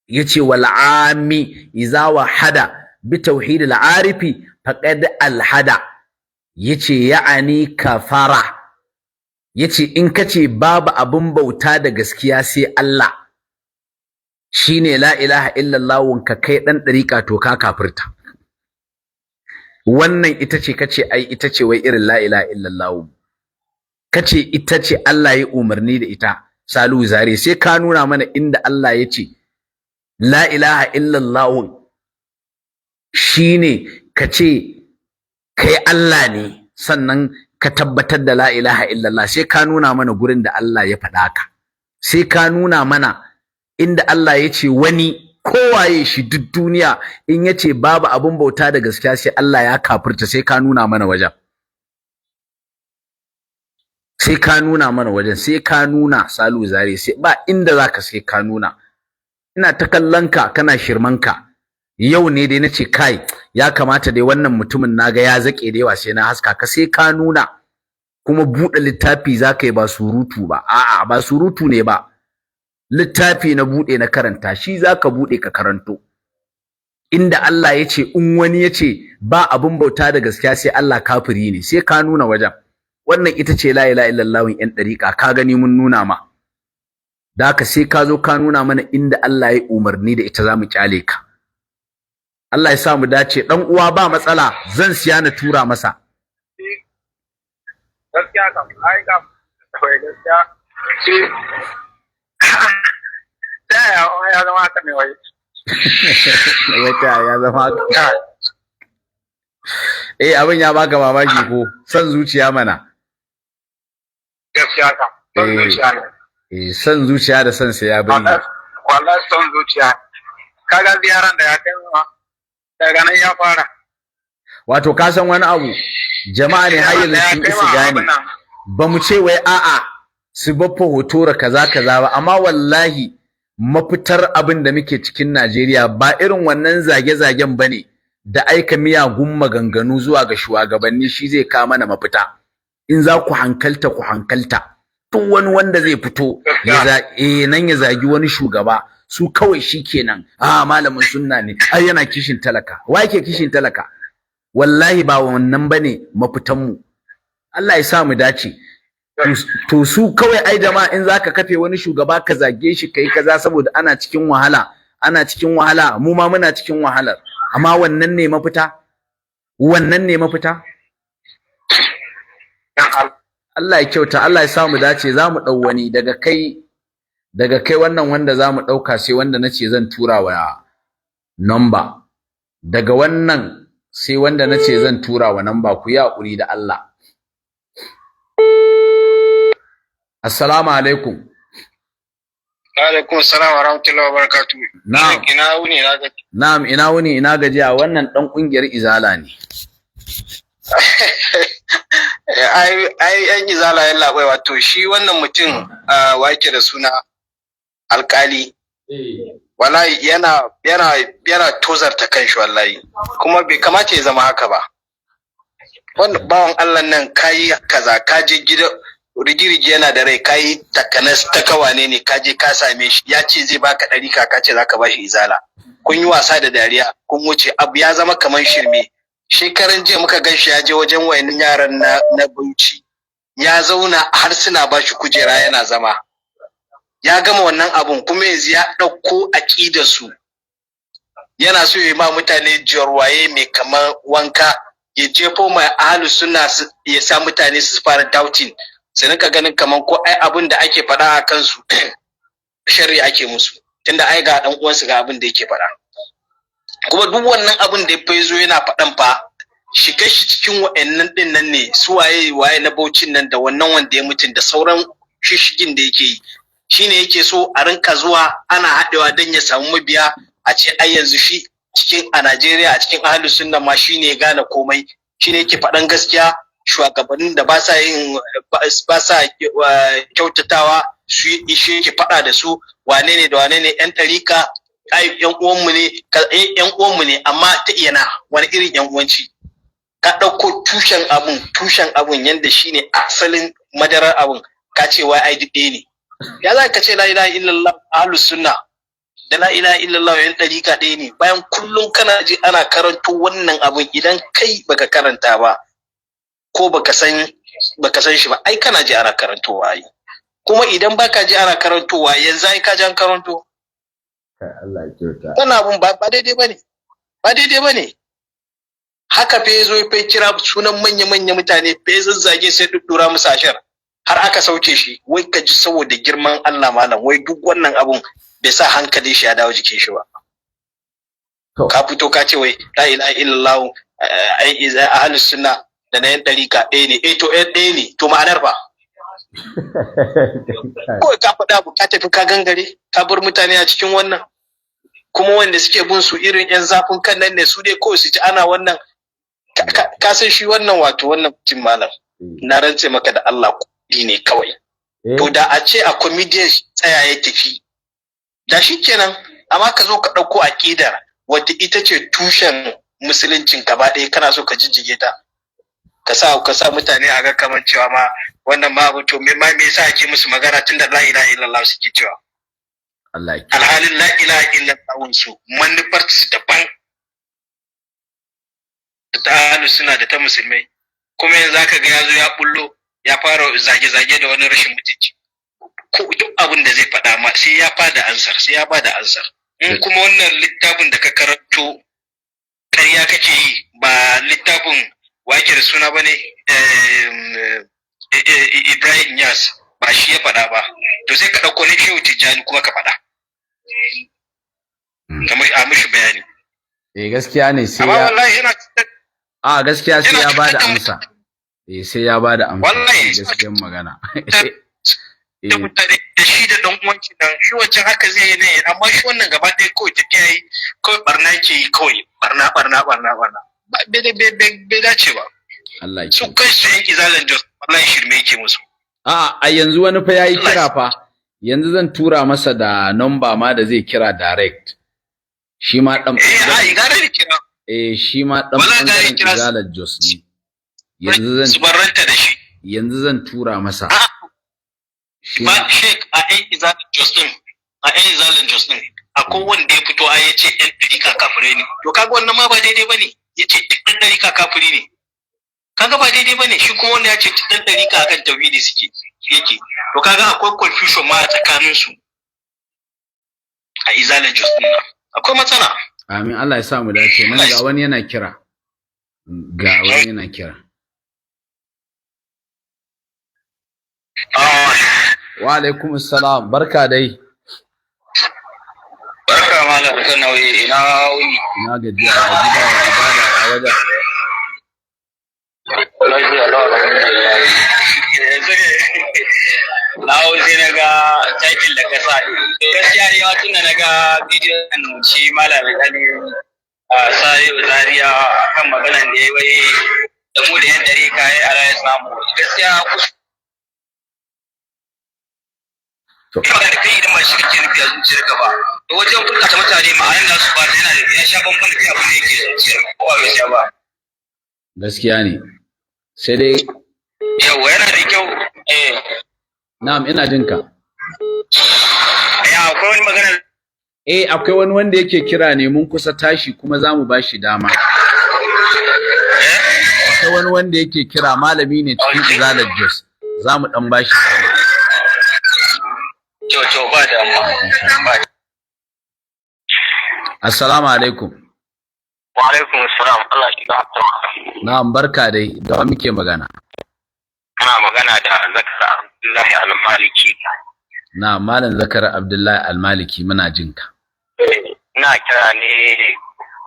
Yace wal ammi iza wahada bi tauhidil arifi faqad alhada. Yace ya'ani kafara. Yace in kace babu abun bauta da gaskiya sai Allah, shine la ilaha illallah, wanka kai dan dariƙa to ka kafirta. Wannan ita ce kace ai ita ce wai irin la ilaha illallah, kace ita ce Allah ya umarni da ita. Salihu Zaria, sai ka nuna mana inda Allah ya ce la ilaha illallah shine kace kai Allah ne, sannan ka tabbatar da la ilaha illallah. Sai ka nuna mana gurin da Allah ya faɗa ka, sai ka nuna mana inda Allah ya ce wani kowaye shi duk duniya in ya ce babu abun bauta da gaskiya sai Allah ya kafirta. Sai ka nuna mana wajen. sai ka nuna mana wajen, sai ka nuna Salihu Zare, sai ba inda zaka sai ka nuna. Ina ta kallon ka kana shirmanka. Yau ne dai nace kai ya kamata dai wannan mutumin naga ya zake da yawa sai na haska ka, sai ka nuna. Kuma buɗe littafi zaka yi ba surutu ba. A'a ba surutu ne ba. Littafi na buɗe na karanta, shi zaka buɗe ka karanto. Inda Allah ya ce in wani ya ce ba abin bauta da gaskiya sai Allah, kafiri ne, sai ka nuna wajen. Wannan ita ce la ilaha illallah yan dariƙa, ka gani mun nuna ma. Da haka sai ka zo ka nuna mana inda Allah ya umarni da ita zamu kyale ka. Allah ya sa mu dace. Dan uwa ba matsala, zan siya na tura masa. Gaskiya kam, ai kam, kawai gaskiya. Ya zama haka ne wai. Wata ya zama haka. Abin ya baka mamaki ko? San zuciya mana. Gaskiya kam, son zuciya ne. San zuciya da san sai ya bayyana. Wallahi son zuciya. Kaga ziyaran da ya kai ma daga nan ya fara. Wato ka san wani abu, jama'a ne har yanzu sun isa gane. Ba mu ce wai a'a su baffa hoto kaza kaza ba, amma wallahi mafitar abin da muke cikin Najeriya ba irin wannan zage-zagen bane da aika miyagun maganganu zuwa ga shugabanni shi zai kawo mana mafita. In za ku hankalta ku hankalta. Tun wani wanda zai fito nan ya zagi wani shugaba, su kawai shikenan malamin sunna ne, ai yana kishin talaka. Wa yake kishin talaka? Wallahi ba wannan bane mafitan mu. Allah ya sa mu dace. To su kawai ai jama'a in zaka kafe wani shugaba ka zage shi kai kaza saboda ana cikin wahala, mu ma muna cikin wahalar. Amma wannan ne mafita? Wannan ne mafita? Allah ya kyauta, Allah ya sa mu dace. Zamu dau wani daga kai wannan wanda zamu dauka, sai wanda nace zan tura wa number. Daga wannan sai wanda nace zan tura wa number, ku yi hakuri da Allah. Assalamu alaikum. Alaikum assalam wa rahmatullahi wa barakatuh. Na'am. Ina wuni na gaji. Na'am, ina wuni ina gajiya. Wannan dan kungiyar Izala ne. Ai yan Izala yalla bai, wato shi wannan mutum wa yake da suna alkali. Wallahi yana tozarta kanshi wallahi. Kuma bai kamata ya zama haka ba. Wannan bawan Allah nan kai kaza, ka je gida rigirigi yana da rai, kai takanas ta kawane ne, ka je ka same shi, ya ce zai baka 100 ka ce zaka bashi Izala. Kun yi wasa da dariya, kun wuce, abu ya zama kaman shirme. Shekaran jiya muka gan shi ya je wajen wayannan yaran na Bauchi, ya zauna har suna bashi kujera yana zama. Ya gama wannan abun kuma yanzu ya ɗauko aƙidar su, yana so ya ma mutane jarwaye mai kamar wanka, ya jefo mai ahlus sunna ya sa mutane su fara doubting, su rinka ganin kaman ko ai abin da ake faɗa a kansu sharri ake musu, tunda ai ga dan uwansu ga abin da yake faɗa. Kuma duk wannan abin da ya zo yana faɗan fa, shiga shi cikin wa'annan din nan ne, su waye na Bauchin nan da wannan wanda ya mutun da sauran shishigin da yake yi, shine yake so a rinka zuwa ana haɗewa dan ya samu mabiya, a ce ai yanzu shi cikin a Najeriya a cikin ahlus sunna ma shine ya gane komai, shine yake faɗan gaskiya. Shugabannin da ba sa kyautatawa shi yake faɗa da su, wane ne da wane ne, yan ɗarika ai yan uwanmu ne amma ta iyana wani irin yan uwanci. Ka ɗauko tushen abun yanda shine asalin madarar abun, ka ce wai ai duk ne. Ya za ka ce la ilaha illallah ahlus sunna da la ilaha illallah yan ɗarika ɗaya ne, bayan kullum kana ji ana karanto wannan abun, idan kai baka karanta ba ko baka san shi ba, ai kana ji ana karantowa ai. Kuma idan baka ji ana karantowa, yanzu ai ka ji an karanto. Allah ya kyauta. Wannan abun ba daidai bane. Ba daidai bane. Haka fa yazo ya kira sunan manya mutane, fa zazzage sai duddura musu ashar. Har aka sauke shi, wai ka ji saboda girman Allah malam, wai duk wannan abun bai sa hankali shi ya dawo jikin shi ba. Ka fito ka ce wai la ilaha illallah ai ahlus sunna da na yan ɗarika ɗaya ne, to ɗaya ne, to ma'anar ba. Kawai ka faɗa abu ka tafi ka gangare, ka bar mutane a cikin wannan. Kuma wanda suke bin su irin yan zafin kan nan ne, su dai kawai su ji ana wannan. Ka san shi wannan wato wannan mutum malam. Na rantse maka da Allah, ne kawai to da a ce a comedian tsaya ya tafi da shi kenan, amma ka zo ka ɗauko aƙidar wadda ita ce tushen musuluncin gaba ɗaya kana so ka jijjige ta ka sa mutane a ga kamar cewa ma wannan ma abu to me yasa ake musu magana tunda la ilaha illallah suke cewa alhalin la ilaha illallah su manufar su daban ta ahlus sunna da ta musulmai kuma yanzu zaka ga yazo ya bullo ya fara zage-zage da wani rashin mutunci ko duk abin da zai faɗa ma sai ya bada ansar in kuma wannan littafin da ka karanto ƙarya kake yi ba littafin wake da suna bane Ibrahim Yas ba shi ya faɗa ba to sai ka ɗauko na Shehu Tijjani kuma ka faɗa kamar a mishi bayani gaskiya ne sai amma wallahi gaskiya sai ya bada amsa sai ya bada amsa gaskiyar magana da shi da dan uwanci nan shi wancan haka zai yi ne amma shi wannan gaba ɗaya kawai tafiya yi kawai barna ke yi kawai barna ba bai dace ba Allah su kai su yan izalan jos wallahi shirme yake musu a yanzu wani fa yayi kira fa yanzu zan tura masa da number ma da zai kira direct shi ma dan kira shi ma dan bangaren izalan jos ne yanzu zan tura masa ba shek a yan izalin jos din akwai wanda ya fito a yace yan ɗarika kafirai ne to kaga wannan ma ba daidai bane yace duk ɗan ɗarika kafiri ne kaga ba daidai bane shi kuma wanda yace duk ɗan ɗarika akan tauhidi suke yake to kaga akwai confusion ma a tsakanin su a izalin jos din akwai matsala amin Allah ya sa mu dace nan ga wani yana kira wa alaikum assalam barka dai barka malam Kanawi ina gajiya a gida wa ibada a wajen na wuce na ga title da ka sa gaskiya ne wata na ga bidiyon shi malam Ali sai Zaria kan maganan da yayi wai da mu da yan dare kai a rayuwar samu gaskiya da kai idan ba shi kake nufi a zuciyarka ba to wajen furta mutane ma'anar nasu ba yana ya sha bamban da abin da yake zuciyarka ko ba gaskiya ba gaskiya ne sai dai yawa yana da kyau na'am ina jin ka akwai wani magana akwai wani wanda yake kira ne mun kusa tashi kuma zamu bashi dama akwai wani wanda yake kira malami ne cikin izalar jos zamu dan bashi dama to ba da assalamu alaikum wa alaikum assalam Allah shi ka na'am barka dai da wa muke magana ana magana da Zakar Abdullahi Al-Maliki na malam Zakar Abdullahi Al-Maliki muna jin ka ina kira ne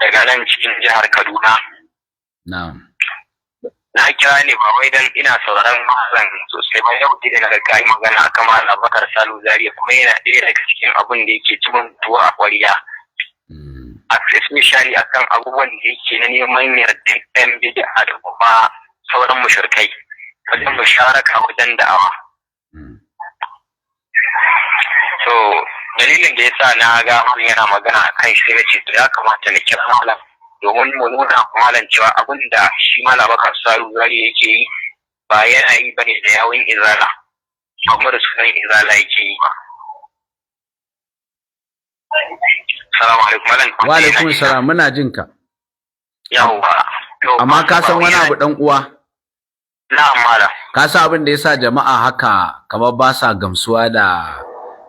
daga nan cikin jihar Kaduna na'am na kira ne ba wai dan ina sauraron malam sosai ba yau dai daga kai magana akan Malam Bakar Salu Zaria kuma yana ɗaya daga cikin abun da yake cikin tuwa a ƙwariya especially akan abubuwan da yake na neman yardar ɗan bid'a da kuma sauran mushrikai wajen musharaka wajen da'awa so dalilin da yasa na ga yana magana akan shi ne ce to ya kamata na kira malam domin mu nuna malam cewa abin da shi Malam Bakar Salu Zaria yake yi ba yana yi bane da yawun izala kuma da sunan izala yake yi ba. Assalamu alaikum malam. Wa alaikum salam muna jin ka. Yawwa. Amma ka san wani abu dan uwa? Na'am malam. Ka san abin da yasa jama'a haka kamar ba sa gamsuwa da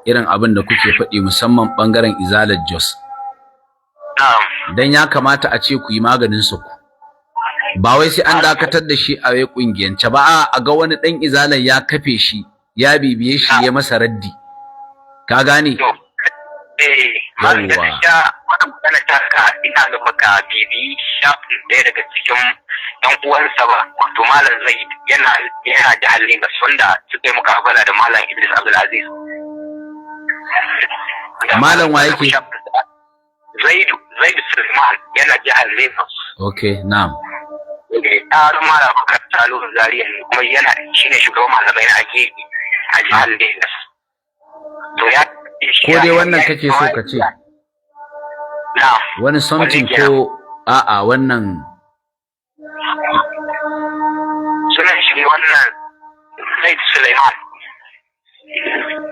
irin abin da kuke faɗi musamman bangaren izalar Jos. Dan ya kamata a ce ku yi maganin su ku. Ba wai sai an dakatar da shi a wai kungiyance ba a ga wani dan izalar ya kafe shi ya bibiye shi ya masa raddi. Ka gane? Malam gaskiya wannan magana ta ka ina da maka bibi shafin ɗaya daga cikin ɗan uwansa ba wato Malam Zaid yana jihar Lagos wanda suka yi mukabala da Malam Idris Abdulaziz. Malam wa yake? Zaid Suleiman yana jihar Lagos. Okay, na'am. ɗarin malam Bakar Salihu Zaria ne kuma shine shugaban malamai na Agege a jihar Lagos. To ya ko dai wannan kake so ka ce wani something ko a'a wannan sunan shi wannan Zaid Suleiman.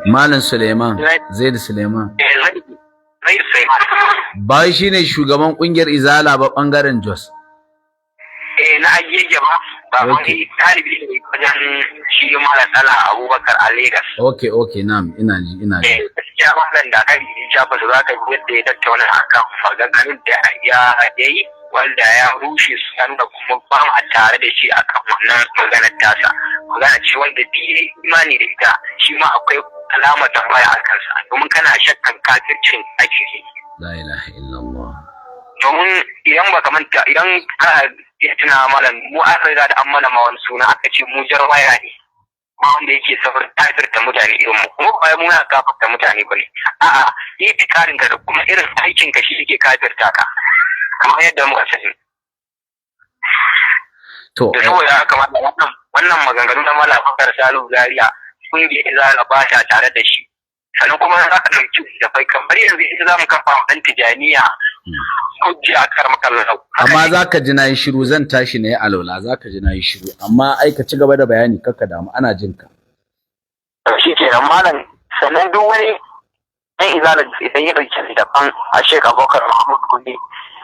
Malam Suleiman, Zaid Suleiman. Zaid Suleiman. Ba shi ne shugaban kungiyar Izala ba bangaren Jos. Na Agege ba. Ba wani talibi ne wajen shi Malam Salah Abubakar a Lagos. Okay, na'am, ina ji. Ya wannan da kai ya ba za ka ji yadda ya tattauna akan maganganun da ya yi wanda ya rushe su da kuma ba mu tare da shi akan wannan maganar tasa. Magana ce wanda biye imani da ita shi ma akwai alamar tambaya a kansa domin kana shakkan kafircin ake yi. La ilaha illallah. Domin idan baka manta idan ya tuna malam mu an riga da an mana ma wani suna aka ce mu jarwaya ne. Ba wanda yake safar kafirta mutane irin mu kuma ba mu na kafirta mutane bane. A'a, itikarin ka da kuma irin aikin ka shi yake kafirta ka. Kamar yadda muka sani. To saboda haka wannan maganganu na Malam Bakar Salihu Zaria kungiyar Izala ba ta tare da shi. Sannan kuma za ka ɗauki da fai kamar yanzu ita za mu kafa wa ɗan Tijaniya hujji a kar makallau. Amma za ka ji na yi shiru zan tashi na yi alola za ka ji na yi shiru amma ai ka ci gaba da bayani kakka damu ana jin ka. Shi kenan malam sannan duk wani ɗan Izala idan ya ɗauki littafan a Sheikh Abubakar Mahmud Gumi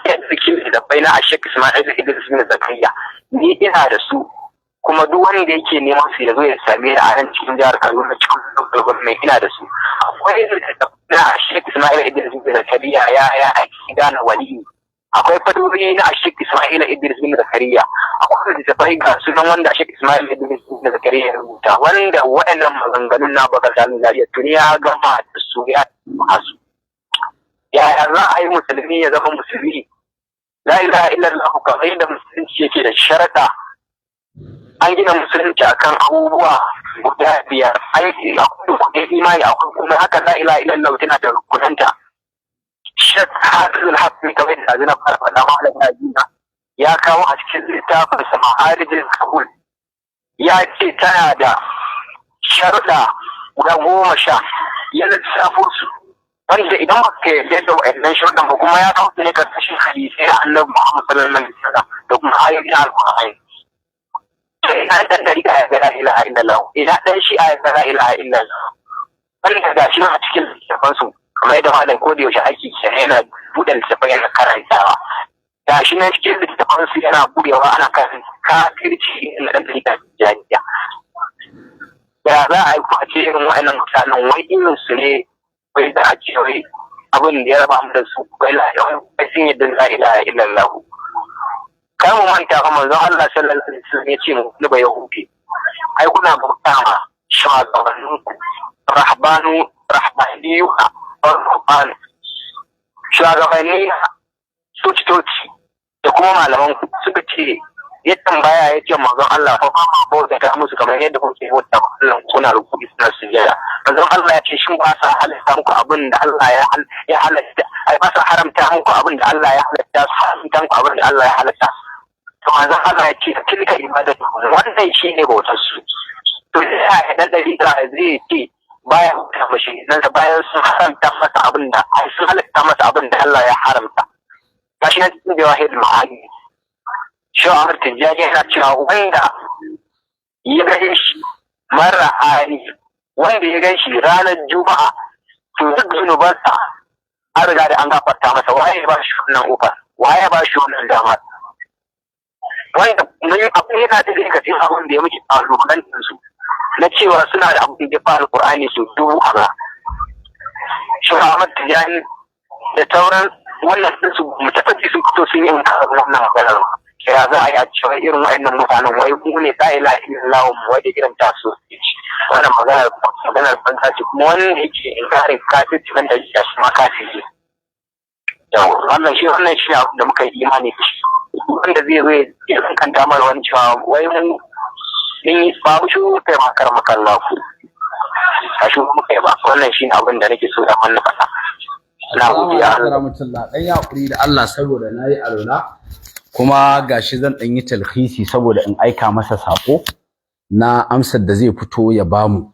ya ɗauki littafai na a Sheikh Ismail Idris bin Zakariya ni ina da su kuma duk wanda yake neman su ya zo ya same ni a nan cikin jihar Kaduna cikin local mai ina da su akwai na Sheikh Ismail Idris bin Zakariya ya aiki gane wali akwai fadori na Sheikh Ismail Idris bin Zakariya akwai littafai ga sunan wanda Sheikh Ismail Idris bin Zakariya ya rubuta wanda waɗannan maganganun na Bakar Salihu Zaria tuni ya gama da su ya masu yaya za a yi musulmi ya zama musulmi la ilaha illallah kamar yadda musulunci yake da sharaɗa an gina musulunci akan abubuwa guda biyar aiki akwai rukunin imani akwai kuma haka la ilaha illallah tana da rukunanta shek hafizul hafiz kamar da azina fara faɗa malam najina ya kawo a cikin littafin sa ma'arijin kabul ya ce tana da sharuɗa guda 10 ya lissafo su wanda idan ba ka yarda da wa'annan sharuɗan ba kuma ya kawo ne karkashin hadisai na annabi Muhammad sallallahu alaihi wasallam da kuma ayoyin alƙur'ani ina dan dari ka ga la ilaha illallah ina dan shi a ga la ilaha illallah wanda ga shi a cikin littafin su kamar yadda malam ko da yaushe ake kenan yana buɗe littafin yana karantawa ga shi na cikin littafin su yana buɗewa ana karanta kafirci na dan dari ka jami'a da za a yi ku a ce irin wa'annan mutanen wai irin su ne wai da a ce wai abin da ya raba mu da su wai sun yadda la ilaha illallah kar mu manta fa manzon Allah sallallahu alaihi wasallam ya ce mu ni ba yahudi ai kuna bauta ma shugabannin rahbaniyu rahban shugabanni soci da kuma malaman suka ce ya tambaya ya ce manzon Allah fa ma bauta ta musu kamar yadda kuke bauta Allah kuna rubuci suna sujada manzon Allah ya ce shin ba sa halatta muku abin da Allah ya halatta ai ba sa haramta muku abin da Allah ya halatta su haramta muku abin da Allah ya halatta to manzon Allah ya ce tilka ibadatu wannan shine bautar su to ya dan dalila zai ce baya hukunta mashi nan da bayan sun haramta masa abin da sun halatta masa abin da Allah ya haramta gashi nan cikin jawahirul ma'ani shawar tijjani yana cewa wanda ya gane shi mara hali wanda ya gan shi ranar juma'a to duk zunubansa an riga da an gafarta masa waye ba shi wannan ofar waye ba shi wannan damar wanda mun abin yana da zai kafin abin da ya muke kalubalantar su na cewa suna da abin da ya fara Qur'ani su dubu a ba shawar tijjani da sauran wannan su mu tafi sun fito sun yi wannan maganar ya za a yi a cewa irin wa'annan mutanen wai mu ne ta ila illallah mu wai da irin tasu wannan maganar banza ce kuma wanda yake inkarin kafirci nan da ya shi ma kafirci wannan shi da muka yi imani da shi wanda zai zo ya kanta mana wani cewa wai mun yi babu shi kai makar makalla ku a shi muka yi ba wannan shi ne abin da nake so da wannan fata na godiya Allah rahmatullah dan ya hakuri da Allah saboda nayi alwala kuma gashi zan ɗan yi talhisi saboda in aika masa saƙo na amsar da zai fito ya bamu.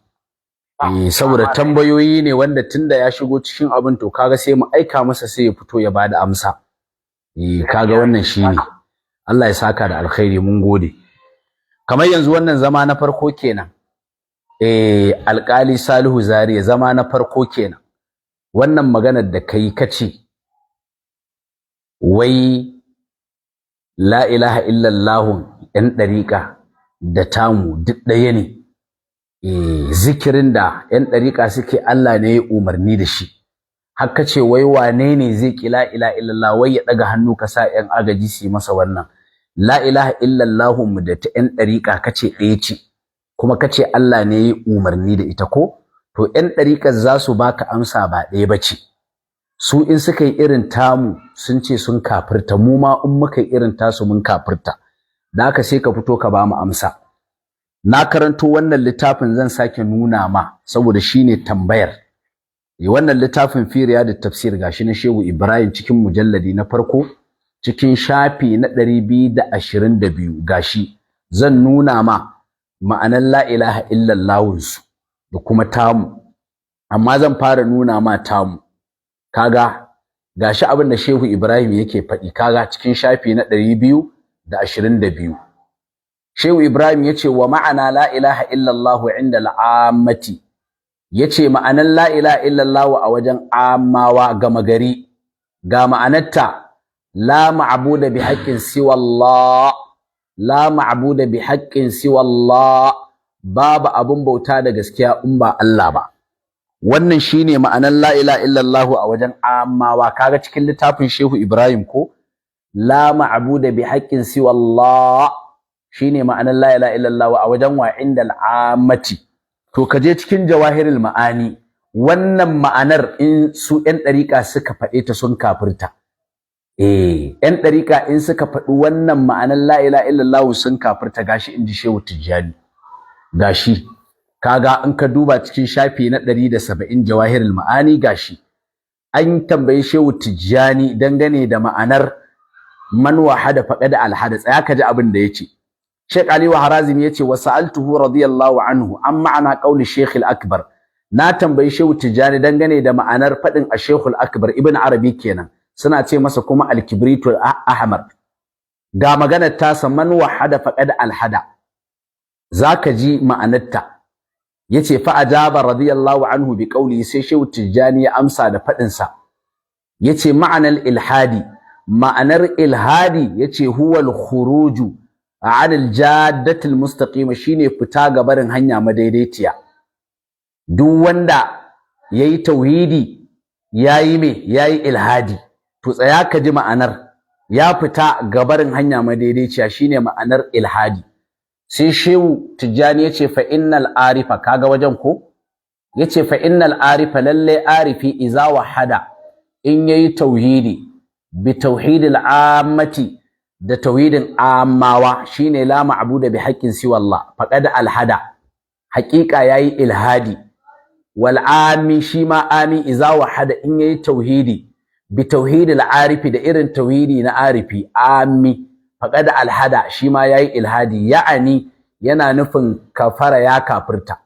Saboda tambayoyi ne wanda tunda ya shigo cikin abin to kaga sai mu aika masa sai ya fito ya bada amsa. Kaga wannan shine. Allah ya saka da alkhairi, mun gode. Kamar yanzu wannan zama na farko kenan. Alƙali Salihu Zariya zama na farko kenan. Wannan maganar da kai kace wai la ilaha illallah ɗan ɗariƙa da tamu duk ɗaya ne. Zikirin da ‘yan ɗariƙa suke Allah ne ya umarni da shi. Haka ce wai wane ne zai ƙi la ilaha illallah wai ya ɗaga hannu ka sa ‘yan agaji su yi masa wannan. La ilaha illallah mu da ta ‘yan ɗariƙa kace ɗaya ce kuma kace Allah ne ya umarni da ita ko? To ‘yan ɗariƙar za su baka amsa ba ɗaya ba ce. Su in suka yi irin tamu sun ce sun kafirta, mu ma in muka yi irin tasu mun kafirta. Da haka sai ka fito ka ba mu amsa. Na karanto wannan littafin zan sake nuna ma saboda shine tambayar. Wannan littafin fi riyadut tafsir gashi na Shehu Ibrahim cikin mujalladi na farko cikin shafi na 222 gashi zan nuna ma ma'anar la ilaha illallah su da kuma tamu, amma zan fara nuna ma tamu. Kaga gashi abin da Shehu Ibrahim yake faɗi, kaga cikin shafi na 222 Shehu Ibrahim yace wa ma'ana la ilaha illallah inda al'ammati, yace ma'anar la ilaha illallah a wajen ammawa gama gari ga ma'anarta la ma'budu bi haqqin siwa Allah, la ma'budu bi haqqin siwa Allah, babu abun bauta da gaskiya in ba Allah ba. Wannan shine ma'anar la ilaha illallah a wajen ammawa. Kaga cikin littafin Shehu Ibrahim ko la ma'budu bi haqqin siwa Allah shine ma'anar la ilaha illallah a wajen wa inda al'ammati. To kaje cikin jawahirul ma'ani, wannan ma'anar in su ƴan ɗariƙa suka faɗe ta sun kafirta. Ƴan ɗariƙa in suka faɗi wannan ma'anar la ilaha illallah sun kafirta. Gashi inji Shehu Tijjani, gashi kaga in ka duba cikin shafi na 170 jawahirul ma'ani, gashi an tambayi Shehu Tijjani dangane da ma'anar man wahada faqad alhada. Tsaya ka ji abin da yace. Sheikh Ali wa Harazimi yace wa sa'altuhu radiyallahu anhu an ma'ana qauli Sheikh al-Akbar. Na tambayi Shehu Tijjani dangane da ma'anar fadin Sheikh al-Akbar Ibn Arabi kenan, suna ce masa kuma al-Kibritul Ahmar. Ga maganar tasa man wahada faqad alhada, zaka ji ma'anarta. Yace fa ajaba radiyallahu anhu bi qauli, sai Shehu Tijjani ya amsa da fadin sa. Yace ma'anar ilhadi, ma'anar ilhadi yace huwal khuruju anil jaddatil mustaqima, shine fita ga barin hanya madaidaiciya. Duk wanda yayi tauhidi yayi ilhadi. To tsaya ka ji ma'anar, ya fita ga barin hanya madaidaiciya shine ma'anar ilhadi. Sai Shehu Tijjani yace fa innal arifa, kaga wajen ko yace fa innal arifa, lalle arifi iza wahada, in yayi tauhidi bi tauhidil ammati, da tauhidin ammawa shine la ma'budu bi haqqin siwa Allah faqad alhada, haqiqa yayi ilhadi. Wal ami, shi ma ami iza wahada, in yayi tauhidi bi tauhidil arifi, da irin tauhidi na arifi ami faqad alhada, shi ma yayi ilhadi. Ya'ani yana nufin kafara, ya kafirta.